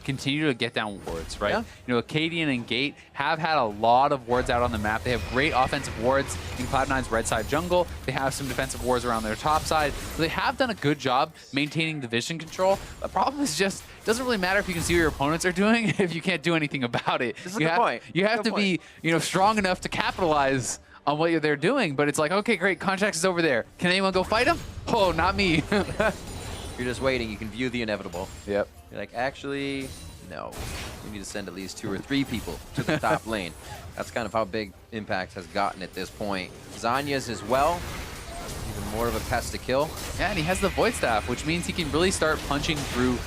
continue to get down wards, right? Yeah. You know, Acadian and Gate have had a lot of wards out on the map. They have great offensive wards in Cloud9's red side jungle. They have some defensive wards around their top side. So they have done a good job maintaining the vision control. The problem is just, it doesn't really matter if you can see what your opponents are doing if you can't do anything about it. This is a good point. You have to be, you know, strong enough to capitalize on what they're doing, but it's like, okay, great, Contracts is over there. Can anyone go fight him? Oh, not me. You're just waiting. You can view the inevitable. Yep. You're like, actually, no. You need to send at least 2 or 3 people to the top lane. That's kind of how big Impact has gotten at this point. Zanya's as well. Even more of a pest to kill. Yeah, and he has the Void Staff, which means he can really start punching through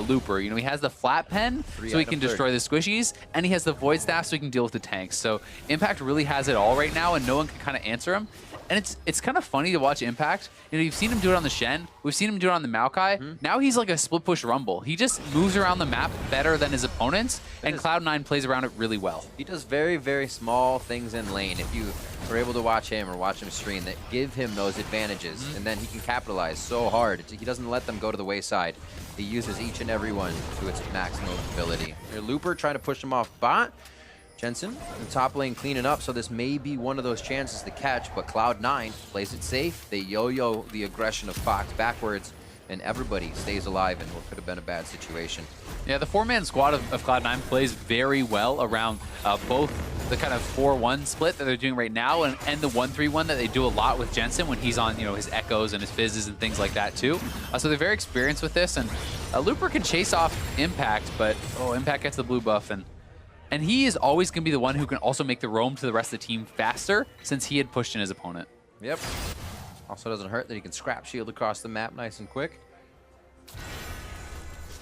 Looper. You know, he has the Flat Pen, so he can destroy the squishies, and he has the Void Staff, so he can deal with the tanks. So Impact really has it all right now, and no one can kind of answer him. And it's kind of funny to watch Impact. You know, you've seen him do it on the Shen. We've seen him do it on the Maokai. Now he's like a split push Rumble. He just moves around the map better than his opponents, and Cloud9 plays around it really well. He does very, very small things in lane. If you are able to watch him or watch him stream, that give him those advantages, and then he can capitalize so hard. He doesn't let them go to the wayside. He uses each and every one to its maximum ability. Your Looper trying to push him off bot. Jensen in the top lane cleaning up, so this may be one of those chances to catch, but Cloud9 plays it safe. They yo-yo the aggression of Fox backwards, and everybody stays alive in what could have been a bad situation. Yeah, the 4-man squad of Cloud9 plays very well around both the kind of 4-1 split that they're doing right now and the 1-3-1 that they do a lot with Jensen when he's on, you know, his echoes and his fizzes and things like that too. So they're very experienced with this, and Looper can chase off Impact, but Impact gets the blue buff, and he is always going to be the one who can also make the roam to the rest of the team faster since he had pushed in his opponent. Yep. Also doesn't hurt that he can scrap shield across the map nice and quick.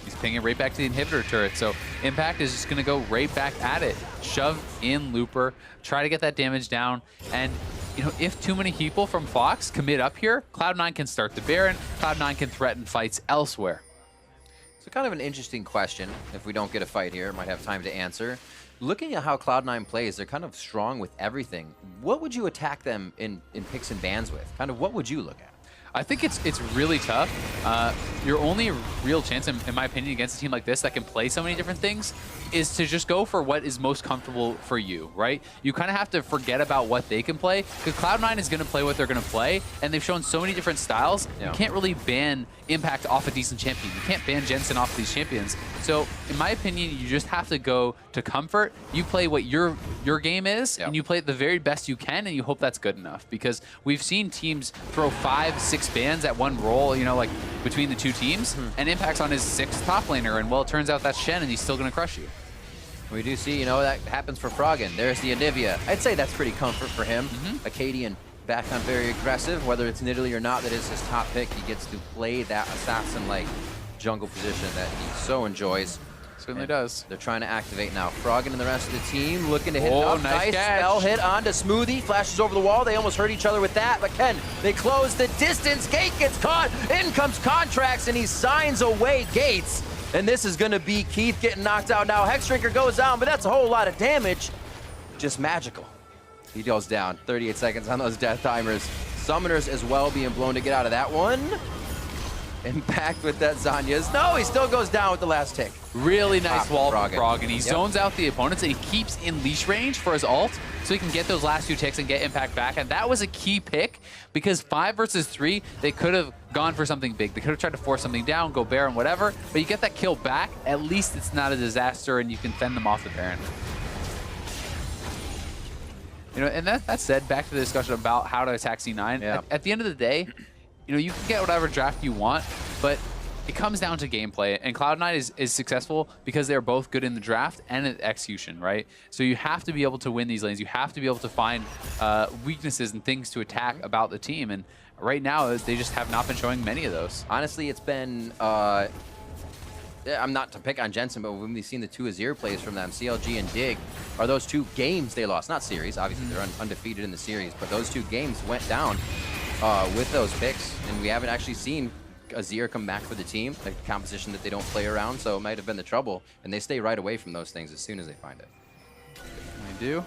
He's pinging right back to the inhibitor turret, so Impact is just going to go right back at it. Shove in Looper, try to get that damage down, and you know, if too many people from Fox commit up here, Cloud9 can start the Baron, Cloud9 can threaten fights elsewhere. So kind of an interesting question. If we don't get a fight here, might have time to answer. Looking at how Cloud9 plays, they're kind of strong with everything. What would you attack them in picks and bans with? Kind of what would you look at? I think it's really tough. Your only real chance, in my opinion, against a team like this that can play so many different things is to just go for what is most comfortable for you, right? You kind of have to forget about what they can play, because Cloud9 is going to play what they're going to play, and they've shown so many different styles. Yeah. You can't really ban Impact off a decent champion. You can't ban Jensen off these champions. So, in my opinion, you just have to go to comfort. You play what your game is, and you play it the very best you can, and you hope that's good enough. Because we've seen teams throw 5, 6 bans at one roll, you know, like between the two teams, and Impact's on his 6th top laner, and well, it turns out that's Shen, and he's still going to crush you. We do see, you know, that happens for Froggen. There's the Anivia. I'd say that's pretty comfort for him. Acadian back on very aggressive, whether it's Nidalee or not, that is his top pick. He gets to play that assassin-like jungle position that he so enjoys. Certainly does. They're trying to activate now. Froggen and the rest of the team looking to hit it up. Nice catch. Spell hit onto Smoothie. Flashes over the wall. They almost hurt each other with that. But Ken, they close the distance. Gate gets caught. In comes Contracts, and he signs away Gates. And this is going to be Keith getting knocked out now. Hexdrinker goes down, but that's a whole lot of damage. Just magical. He goes down. 38 seconds on those death timers. Summoners as well being blown to get out of that one. Impact with that Zanya's. No, he still goes down with the last tick. Really nice wall from Froggen. He zones out the opponents, and he keeps in leash range for his ult, so he can get those last 2 ticks and get Impact back. And that was a key pick, because 5 versus 3, they could have gone for something big. They could have tried to force something down, go Baron, whatever, but you get that kill back, at least it's not a disaster, and you can fend them off the Baron. You know, and that said, back to the discussion about how to attack C9, at the end of the day, you know, you can get whatever draft you want, but it comes down to gameplay, and Cloud9 is successful because they're both good in the draft and in execution, right? So you have to be able to win these lanes. You have to be able to find weaknesses and things to attack about the team, and right now they just have not been showing many of those. Honestly, it's been, I'm not to pick on Jensen, but when we've seen the 2 Azir plays from them, CLG and Dig, are those 2 games they lost. Not series, obviously they're undefeated in the series, but those 2 games went down with those picks, and we haven't actually seen Azir come back for the team, a composition that they don't play around, so it might have been the trouble, and they stay right away from those things as soon as they find it. They do.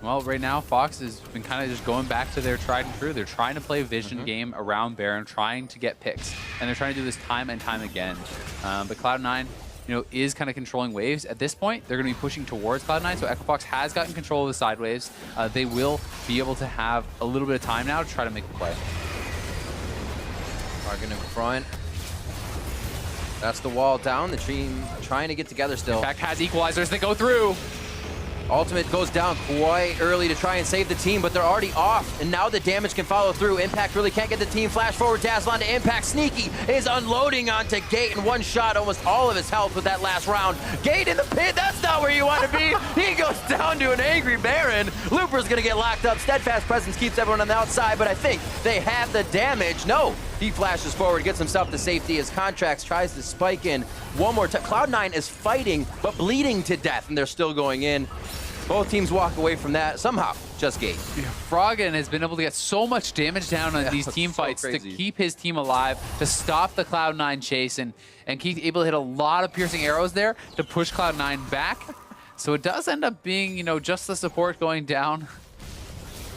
Well, right now, Fox has been kind of just going back to their tried and true. They're trying to play vision game around Baron, trying to get picks, and they're trying to do this time and time again. But Cloud9, you know, is kind of controlling waves. At this point, they're going to be pushing towards Cloud9, so EchoFox has gotten control of the side waves. They will be able to have a little bit of time now to try to make a play. Froggen in front. That's the wall down. The team trying to get together still. Impact has equalizers that go through. Ultimate goes down quite early to try and save the team, but they're already off, and now the damage can follow through. Impact really can't get the team. Flash forward, dazzle onto Impact. Sneaky is unloading onto Gate in one shot, almost all of his health with that last round. Gate in the pit, that's not where you want to be. He goes down to an angry Baron. Looper's going to get locked up. Steadfast presence keeps everyone on the outside, but I think they have the damage. No, he flashes forward, gets himself to safety as Contracts tries to spike in one more time. Cloud9 is fighting, but bleeding to death, and they're still going in. Both teams walk away from that somehow. Just Gate. Froggen has been able to get so much damage down on these team fights to keep his team alive, to stop the Cloud9 chase, and keep able to hit a lot of piercing arrows there to push Cloud9 back. So it does end up being, you know, just the support going down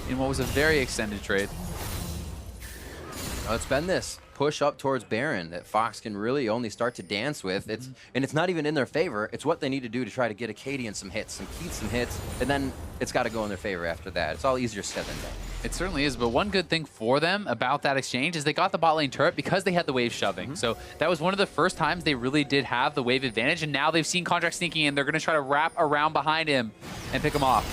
in what was a very extended trade. Well, it's been this push up towards Baron that Fox can really only start to dance with. And it's not even in their favor. It's what they need to do to try to get Acadian some hits and Keith some hits, and then it's got to go in their favor after that. It's all easier said than done. It certainly is, but one good thing for them about that exchange is they got the bot lane turret because they had the wave shoving. So that was one of the first times they really did have the wave advantage, and now they've seen Contract sneaking in. They're going to try to wrap around behind him and pick him off.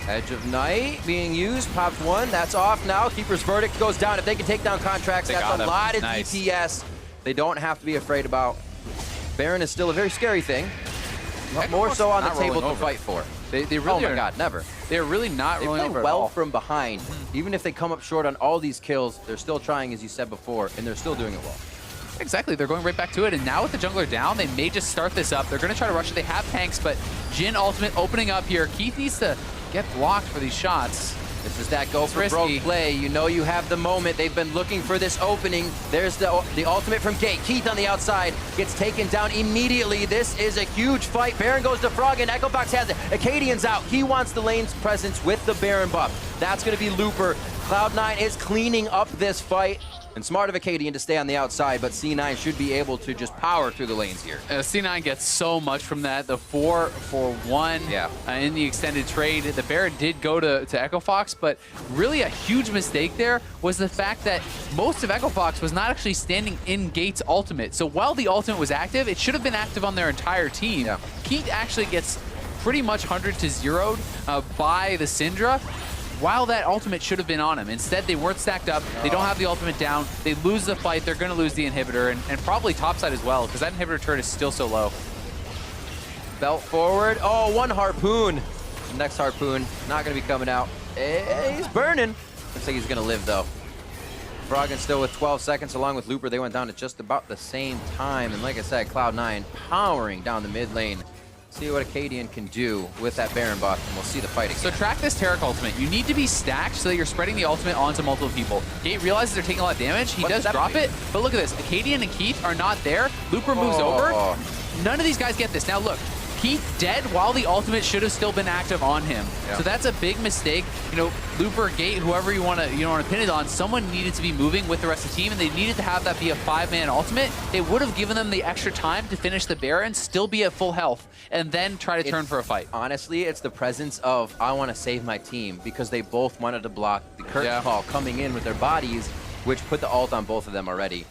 Edge of Night being used, pops one, that's off now. Keeper's Verdict goes down. If they can take down Contracts, that's a lot of DPS. They don't have to be afraid about. Baron is still a very scary thing. More so on the table to fight for. They really oh my God, never. They're really not rolling over They play at all. well from behind. Even if they come up short on all these kills, they're still trying, as you said before, and they're still doing it well. Exactly, they're going right back to it, and now with the jungler down, they may just start this up. They're going to try to rush it. They have tanks, but Jhin ultimate opening up here. Keith needs to get blocked for these shots. This is that go for broke play. You know you have the moment. They've been looking for this opening. There's the ultimate from Gate. Keith on the outside gets taken down immediately. This is a huge fight. Baron goes to Froggen. Echo Fox has it. Acadian's out. He wants the lane's presence with the Baron buff. That's going to be Looper. Cloud9 is cleaning up this fight. And smart of Acadian to stay on the outside, but C9 should be able to just power through the lanes here. C9 gets so much from that. The 4-for-1 in the extended trade. The Baron did go to Echo Fox, but really a huge mistake there was the fact that most of Echo Fox was not actually standing in Gate's ultimate. So while the ultimate was active, it should have been active on their entire team. Yeah. Keith actually gets pretty much 100 to 0'd by the Syndra, while that ultimate should have been on him. Instead, they weren't stacked up. They don't have the ultimate down. They lose the fight. They're going to lose the inhibitor, and probably topside as well, because that inhibitor turret is still so low. Belt forward. Oh, one harpoon. Next harpoon, not going to be coming out. He's burning. Looks like he's going to live, though. Froggen still with 12 seconds, along with Looper. They went down at just about the same time. And like I said, Cloud9 powering down the mid lane. See what Acadian can do with that Baron buff, and we'll see the fight again. So track this Taric ultimate. You need to be stacked so that you're spreading the ultimate onto multiple people. Gate realizes they're taking a lot of damage. He does drop it, but look at this. Acadian and Keith are not there. Looper moves over. None of these guys get this. Now look, Keith dead while the ultimate should have still been active on him. Yeah. So that's a big mistake. You know, Looper, Gate, whoever you want to pin it on, someone needed to be moving with the rest of the team, and they needed to have that be a 5-man ultimate. It would have given them the extra time to finish the Baron, still be at full health, and then try to turn for a fight. Honestly, it's the presence of, I want to save my team, because they both wanted to block the curtain call coming in with their bodies, which put the ult on both of them already.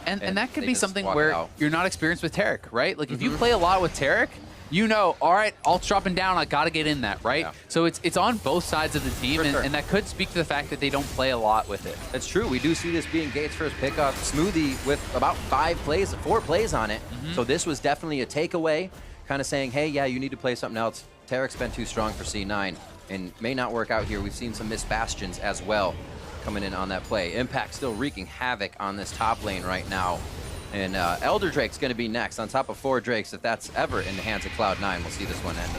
And that could be something where you're not experienced with Taric, right? Like if you play a lot with Taric, you know, all right, ult's dropping down, I gotta get in that, right? Yeah. So it's on both sides of the team, and that could speak to the fact that they don't play a lot with it. That's true. We do see this being Gate's first pickup. Smoothie with about 4 plays on it. So this was definitely a takeaway, kind of saying, hey, yeah, you need to play something else. Taric's been too strong for C9 and may not work out here. We've seen some missed Bastions as well coming in on that play. Impact still wreaking havoc on this top lane right now. And Elder Drake's going to be next on top of 4 Drakes. If that's ever in the hands of Cloud9, we'll see this one end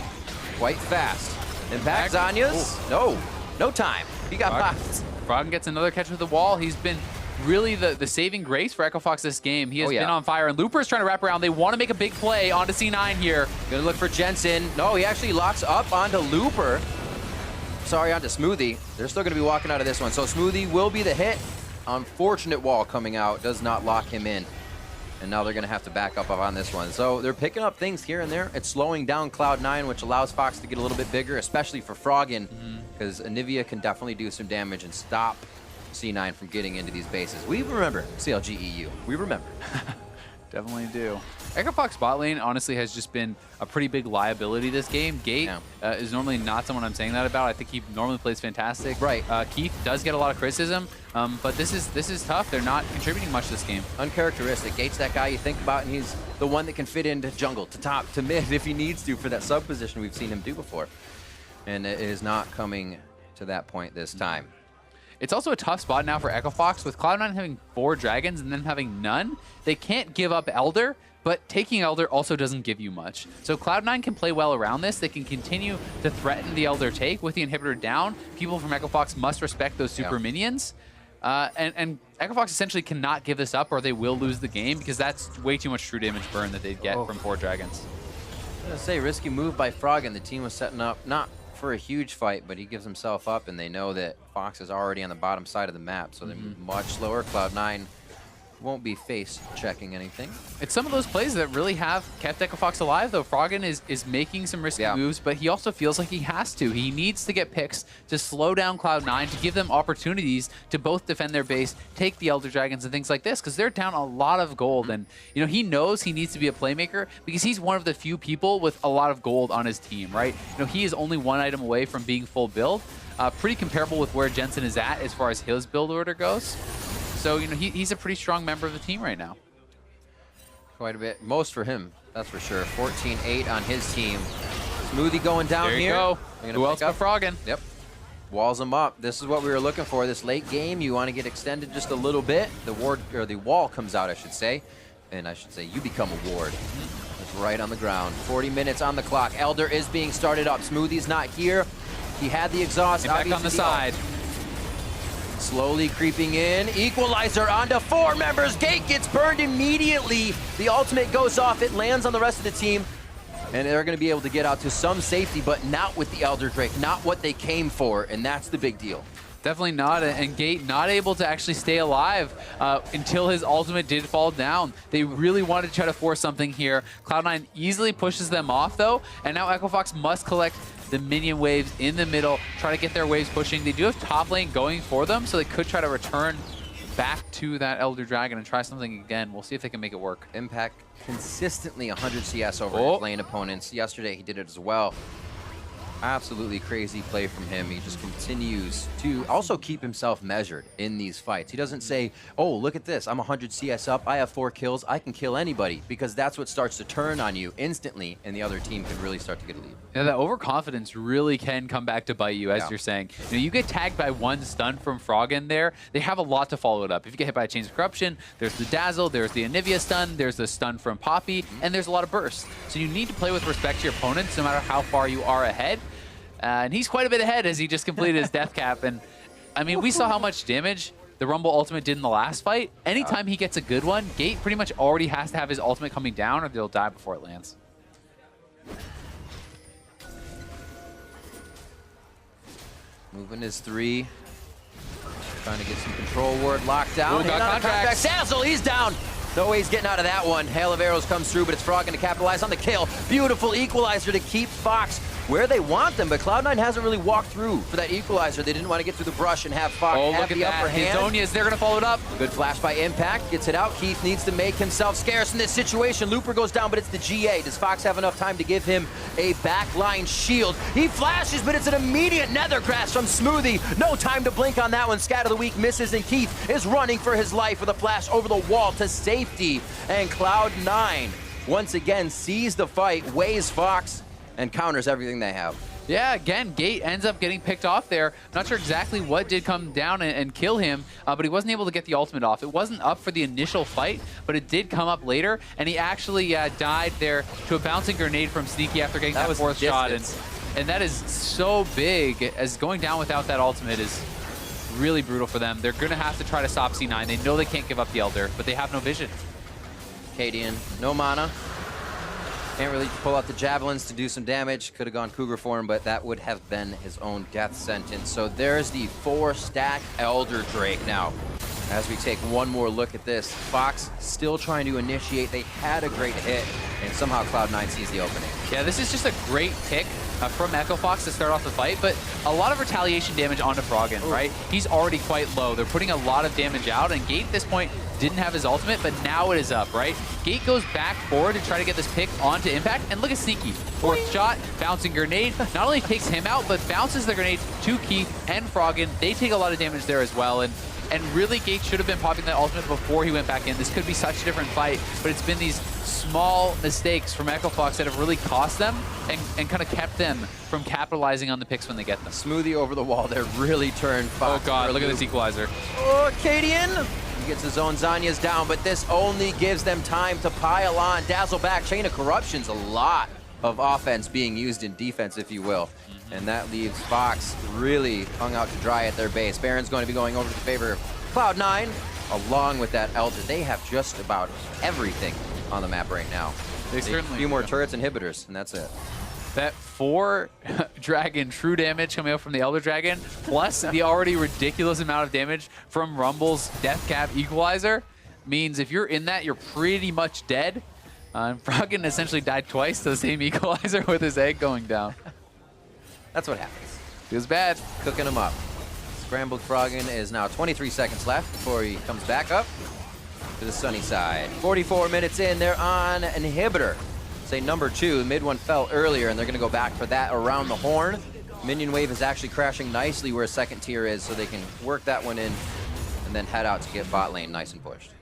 quite fast. Impact Zanya's. No time. He got popped. Froggen gets another catch with the wall. He's been really the saving grace for Echo Fox this game. He has been on fire, and Looper's trying to wrap around. They want to make a big play onto C9 here. Gonna look for Jensen. No, he actually locks up onto Looper. Sorry, onto Smoothie. They're still going to be walking out of this one. So Smoothie will be the hit. Unfortunate wall coming out. Does not lock him in. And now they're going to have to back up on this one. So they're picking up things here and there. It's slowing down Cloud9, which allows Fox to get a little bit bigger, especially for Froggen, because Anivia can definitely do some damage and stop C9 from getting into these bases. We remember CLG EU. We remember. Definitely do. Echo Fox bot lane honestly has just been a pretty big liability this game. Gate is normally not someone I'm saying that about. I think he normally plays fantastic. Right. Keith does get a lot of criticism, but this is tough. They're not contributing much this game. Uncharacteristic. Gate's that guy you think about, and he's the one that can fit into jungle, to top, to mid if he needs to for that sub position we've seen him do before. And it is not coming to that point this time. It's also a tough spot now for Echo Fox with Cloud9 having 4 dragons and then having none. They can't give up Elder, but taking Elder also doesn't give you much. So Cloud9 can play well around this. They can continue to threaten the Elder take with the inhibitor down. People from Echo Fox must respect those super minions. And Echo Fox essentially cannot give this up or they will lose the game because that's way too much true damage burn that they'd get from 4 dragons. I was gonna say, risky move by Frog, and the team was setting up, not for a huge fight, but he gives himself up, and they know that Fox is already on the bottom side of the map, so they move much slower. Cloud9 won't be face checking anything. It's some of those plays that really have kept Echo Fox alive, though. Froggen is making some risky moves, but he also feels like he has to. He needs to get picks to slow down Cloud9, to give them opportunities to both defend their base, take the Elder Dragons and things like this, because they're down a lot of gold. And you know, he knows he needs to be a playmaker because he's one of the few people with a lot of gold on his team, right? You know, he is only 1 item away from being full build. Pretty comparable with where Jensen is at as far as his build order goes. So, you know, he's a pretty strong member of the team right now. Quite a bit. Most for him, that's for sure. 14-8 on his team. Smoothie going down there here. There you go. Who else but Froggen? Yep. Walls him up. This is what we were looking for. This late game, you want to get extended just a little bit. The ward, or the wall comes out, I should say. And I should say you become a ward. It's right on the ground. 40 minutes on the clock. Elder is being started up. Smoothie's not here. He had the exhaust. And back on the side. Slowly creeping in. Equalizer onto 4 members. Gate gets burned immediately. The ultimate goes off. It lands on the rest of the team. And they're going to be able to get out to some safety, but not with the Elder Drake. Not what they came for, and that's the big deal. Definitely not, and Gate not able to actually stay alive until his ultimate did fall down. They really wanted to try to force something here. Cloud9 easily pushes them off, though, and now Echo Fox must collect the minion waves in the middle, try to get their waves pushing. They do have top lane going for them, so they could try to return back to that Elder Dragon and try something again. We'll see if they can make it work. Impact consistently 100 CS over his lane opponents. Yesterday he did it as well. Absolutely crazy play from him. He just continues to also keep himself measured in these fights. He doesn't say, oh, look at this. I'm 100 CS up. I have 4 kills. I can kill anybody, because that's what starts to turn on you instantly, and the other team can really start to get a lead. Yeah, that overconfidence really can come back to bite you, as you're saying. You know, you get tagged by 1 stun from Froggen there. They have a lot to follow it up. If you get hit by a Chains of Corruption, there's the Dazzle, there's the Anivia stun, there's the stun from Poppy, and there's a lot of bursts. So you need to play with respect to your opponents no matter how far you are ahead. And he's quite a bit ahead as he just completed his death cap. And I mean, we saw how much damage the Rumble ultimate did in the last fight. Anytime he gets a good one, Gate pretty much already has to have his ultimate coming down or they'll die before it lands. Moving his 3. Trying to get some control ward locked down. Ooh, got contract. Dazzle, he's down. No way he's getting out of that one. Hail of arrows comes through, but it's Froggen to capitalize on the kill. Beautiful equalizer to keep Fox where they want them, but Cloud9 hasn't really walked through for that equalizer. They didn't want to get through the brush and have Fox have the upper hand. Zonia's they're going to follow it up. Good flash by Impact. Gets it out. Keith needs to make himself scarce in this situation. Looper goes down, but it's the GA. Does Fox have enough time to give him a backline shield? He flashes, but it's an immediate nether crash from Smoothie. No time to blink on that one. Scat of the week misses, and Keith is running for his life with a flash over the wall to safety. And Cloud9 once again sees the fight, weighs Fox, and counters everything they have. Yeah, again, Gate ends up getting picked off there. Not sure exactly what did come down and kill him, but he wasn't able to get the ultimate off. It wasn't up for the initial fight, but it did come up later, and he actually died there to a bouncing grenade from Sneaky after getting that 4th shot. And that is so big, as going down without that ultimate is really brutal for them. They're going to have to try to stop C9. They know they can't give up the Elder, but they have no vision. Cadian, no mana. Can't really pull out the javelins to do some damage. Could have gone Cougar for him, but that would have been his own death sentence. So there's the 4-stack Elder Drake. Now, as we take one more look at this, Fox still trying to initiate. They had a great hit, and somehow Cloud9 sees the opening. Yeah, this is just a great pick from Echo Fox to start off the fight, but a lot of retaliation damage onto Froggen, right? He's already quite low. They're putting a lot of damage out, and Gate at this point didn't have his ultimate, but now it is up, right? Gate goes back forward to try to get this pick onto Impact, and look at Sneaky. 4th shot, bouncing grenade, not only takes him out, but bounces the grenade to Keith and Froggen. They take a lot of damage there as well, and really Gate should have been popping that ultimate before he went back in. This could be such a different fight, but it's been these small mistakes from Echo Fox that have really cost them and kind of kept them from capitalizing on the picks when they get them. Smoothie over the wall there really turned Fox. Oh God, look at this equalizer. Oh, Cadian! He gets his own Zanya's down, but this only gives them time to pile on. Dazzle back, Chain of Corruption's a lot of offense being used in defense, if you will. And that leaves Fox really hung out to dry at their base. Baron's going to be going over to the favor of Cloud9, along with that Elder. They have just about everything on the map right now. They certainly a few more do. turrets, inhibitors, and that's it. That 4 Dragon true damage coming out from the Elder Dragon, plus the already ridiculous amount of damage from Rumble's Death Cap Equalizer, means if you're in that, you're pretty much dead. Froggen essentially died twice to the same Equalizer with his egg going down. That's what happens. Feels bad. Cooking him up. Scrambled Froggen is now 23 seconds left before he comes back up to the sunny side. 44 minutes in, they're on Inhibitor. Say number 2, mid one fell earlier, and they're going to go back for that around the horn. Minion wave is actually crashing nicely where second tier is, so they can work that one in and then head out to get bot lane nice and pushed.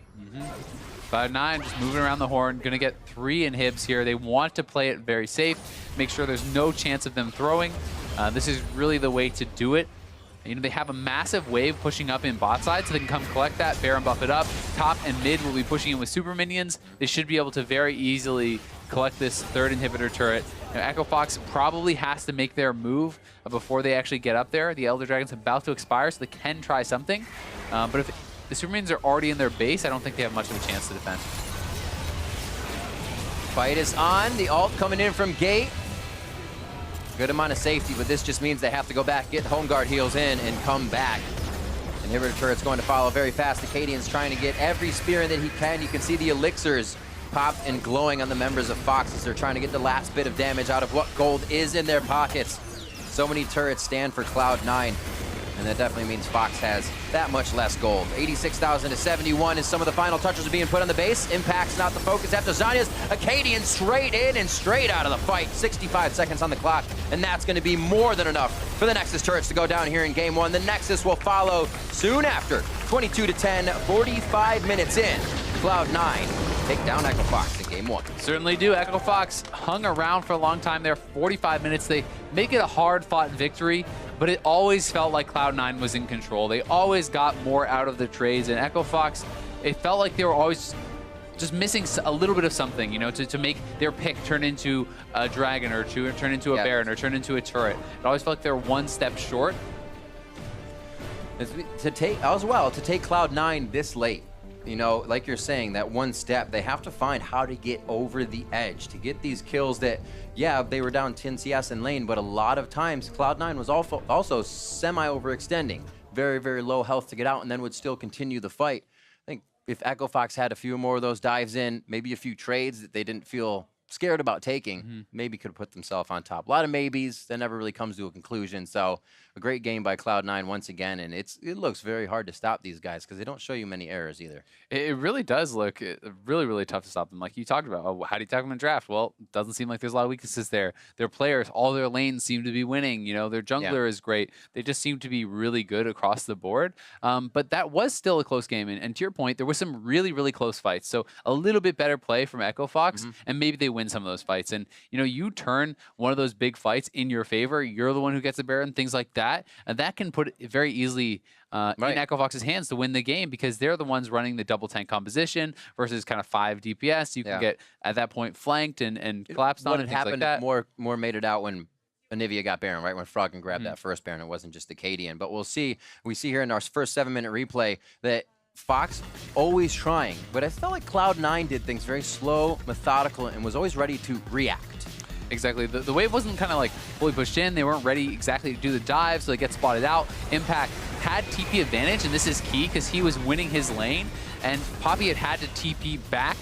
Cloud9 just moving around the horn, going to get 3 inhibs here. They want to play it very safe, make sure there's no chance of them throwing. This is really the way to do it. You know, they have a massive wave pushing up in bot side, so they can come collect that, Baron buff it up. Top and mid will be pushing in with super minions. They should be able to very easily collect this 3rd inhibitor turret. Now, Echo Fox probably has to make their move before they actually get up there. The Elder Dragon's about to expire, so they can try something. But if the super minions are already in their base, I don't think they have much of a chance to defend. Fight is on. The ult coming in from Gate. Good amount of safety, but this just means they have to go back, get home guard heals in, and come back. Inhibitor turret's going to follow very fast. Acadian's trying to get every spear that he can. You can see the elixirs popped and glowing on the members of Fox as they're trying to get the last bit of damage out of what gold is in their pockets. So many turrets stand for Cloud9, and that definitely means Fox has that much less gold. 86,000 to 71 as some of the final touches are being put on the base. Impact's not the focus after Zanya's. Acadian straight in and straight out of the fight. 65 seconds on the clock, and that's going to be more than enough for the Nexus turrets to go down here in game 1. The Nexus will follow soon after. 22 to 10, 45 minutes in. Cloud9 take down Echo Fox in game 1. Certainly do. Echo Fox hung around for a long time there, 45 minutes. They make it a hard-fought victory, but it always felt like Cloud9 was in control. They always got more out of the trades, and Echo Fox, it felt like they were always just missing a little bit of something, you know, to make their pick turn into a dragon or turn into a baron or turn into a turret. It always felt like they were one step short. To take Cloud9 this late, you know, like you're saying, that one step, they have to find how to get over the edge, to get these kills that, yeah, they were down 10 CS in lane, but a lot of times Cloud9 was also semi-overextending. Very, very low health to get out and then would still continue the fight. I think if Echo Fox had a few more of those dives in, maybe a few trades that they didn't feel scared about taking, maybe could have put themselves on top. A lot of maybes, that never really comes to a conclusion. So a great game by Cloud9 once again, and it looks very hard to stop these guys because they don't show you many errors either. It really does look really, really tough to stop them. Like you talked about, oh, how do you tackle them in draft? Well, it doesn't seem like there's a lot of weaknesses there. Their players, all their lanes seem to be winning. You know, their jungler is great. They just seem to be really good across the board. But that was still a close game. And to your point, there were some really, really close fights. So a little bit better play from Echo Fox, and maybe they win some of those fights. And, you know, you turn one of those big fights in your favor. You're the one who gets the Baron, things like that. And that can put it very easily in Echo Fox's hands to win the game because they're the ones running the double tank composition versus kind of 5 DPS. You can get, at that point, flanked and collapsed on and things like that. More made it out when Anivia got Baron, right? When Froggen grabbed that first Baron, it wasn't just Acadian. But we'll see. We see here in our first 7-minute replay that Fox always trying, but I felt like Cloud9 did things very slow, methodical, and was always ready to react. Exactly. The wave wasn't kind of like fully pushed in. They weren't ready exactly to do the dive, so they get spotted out. Impact had TP advantage, and this is key because he was winning his lane, and Poppy had to TP back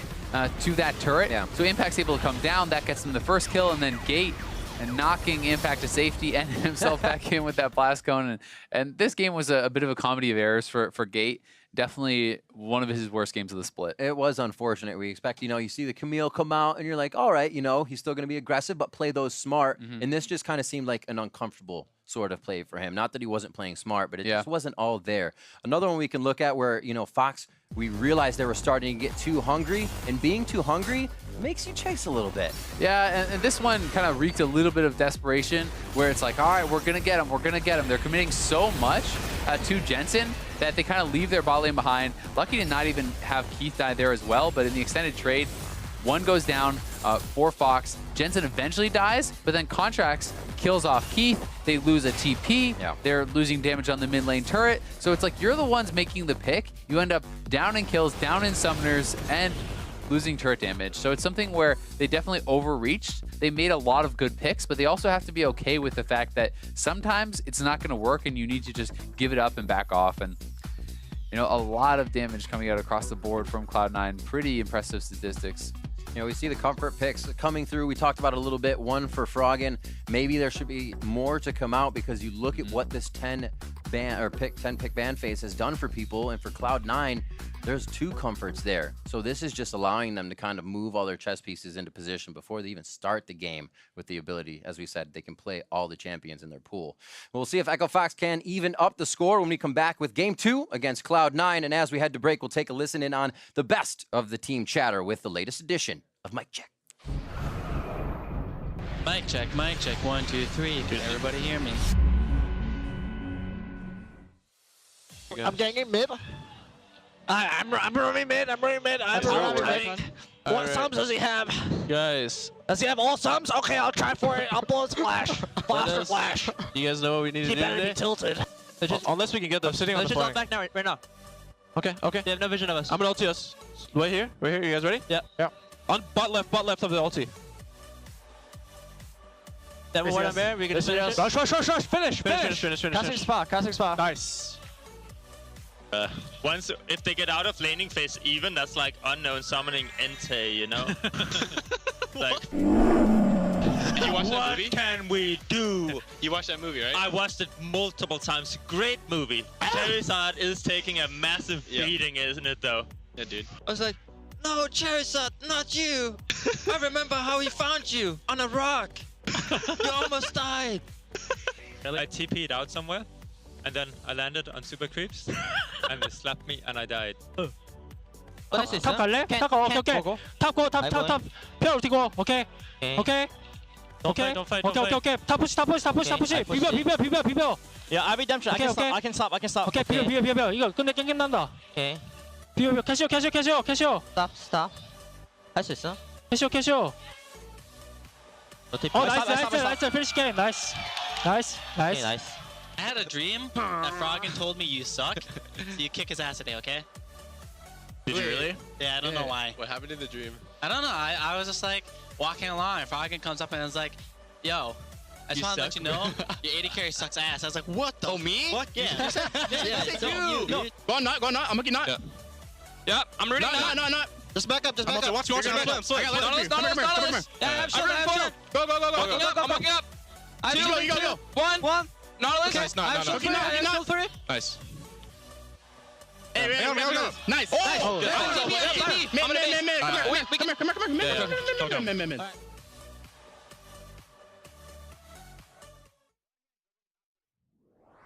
to that turret. So Impact's able to come down. That gets him the first kill, and then Gate and knocking Impact to safety and himself back in with that blast cone. And this game was a bit of a comedy of errors for Gate. Definitely one of his worst games of the split. It was unfortunate. We expect, you know, you see the Camille come out and you're like, all right, you know, he's still going to be aggressive, but play those smart. And this just kind of seemed like an uncomfortable sort of play for him. Not that he wasn't playing smart, but it just wasn't all there. Another one we can look at where, you know, Fox, we realized they were starting to get too hungry, and being too hungry makes you chase a little bit. Yeah, and this one kind of reeked a little bit of desperation, where it's like, all right, we're going to get him, we're going to get him. They're committing so much to Jensen that they kind of leave their bot lane behind. Lucky to not even have Keith die there as well, but in the extended trade, one goes down for Fox. Jensen eventually dies, but then Contracts kills off Keith. They lose a TP. Yeah. They're losing damage on the mid lane turret. So it's like you're the ones making the pick. You end up down in kills, down in summoners, and losing turret damage. So it's something where they definitely overreached. They made a lot of good picks, but they also have to be okay with the fact that sometimes it's not going to work and you need to just give it up and back off. And you know, a lot of damage coming out across the board from Cloud9. Pretty impressive statistics. You know, we see the comfort picks coming through. We talked about it a little bit. One for Froggen. Maybe there should be more to come out because you look at what this 10 pick ban phase has done for people, and for Cloud9, there's 2 comforts there. So this is just allowing them to kind of move all their chess pieces into position before they even start the game with the ability, as we said, they can play all the champions in their pool. We'll see if Echo Fox can even up the score when we come back with Game 2 against Cloud9. And as we head to break, we'll take a listen in on the best of the team chatter with the latest edition of Mic Check. Mic check, 1, 2, 3. Can everybody hear me? I'm getting mid. I'm running mid. I'm running mid. I'm running. What sums does he have? Guys, Does he have all sums? Okay, I'll try for it. I'll blow his flash. Blast for flash. you guys know what we need to He do better be today? tilted. Unless we can get them sitting on the Let's just point. back now, right now. Okay, okay. They have no vision of us. I'm gonna ulti us. Right here. You guys ready? Yeah. Yeah. On bot left of the ulti. Then we're one there. We can finish it. Rush. Finish. Casting spot. Nice. Once, if they get out of laning phase even, that's like unknown summoning Entei, you know? Like, Did you watch that movie? what can we do? You watched that movie, right? I watched it multiple times. Great movie. Charizard is taking a massive beating, isn't it, though? Yeah, dude. I was like, no, Charizard, not you. I remember how he found you on a rock. You almost died. I TP'd out somewhere, and then I landed on super creeps, and they slapped me, and I died. 탑 갈래? 탑 가. 오케이. 탑 고. 탑. 피어 울티 고. 오케이. Don't fight. 탑 푸시. 비벼. Yeah, I redemption. I can stop. 오케이. 비벼. 이거 끝내 깽깽난다. Okay. 비벼. 캐시오. Stop. 할 수 있어? 캐시오. 너 TP. 나이스. 피니시 게임. 나이스. Okay, nice. I had a dream that Froggen told me you suck, so you kick his ass today, okay? Did you really? Yeah, I don't know why. What happened in the dream? I don't know. I was just like walking along, and Froggen comes up and is like, "Yo, I just You want to let suck? you know your AD carry sucks ass." I was like, "What the? Oh, me? Fuck yeah!" you. Go. Go on, I'm looking not. Yeah, I'm ready. No. Just back up. Watch. I got left. Come here. Yeah, I'm sure. Go. I'm looking up. You go. One. Nautilus. Nice. Not. Nice. Hey, nice. Oh, Nice. Come here.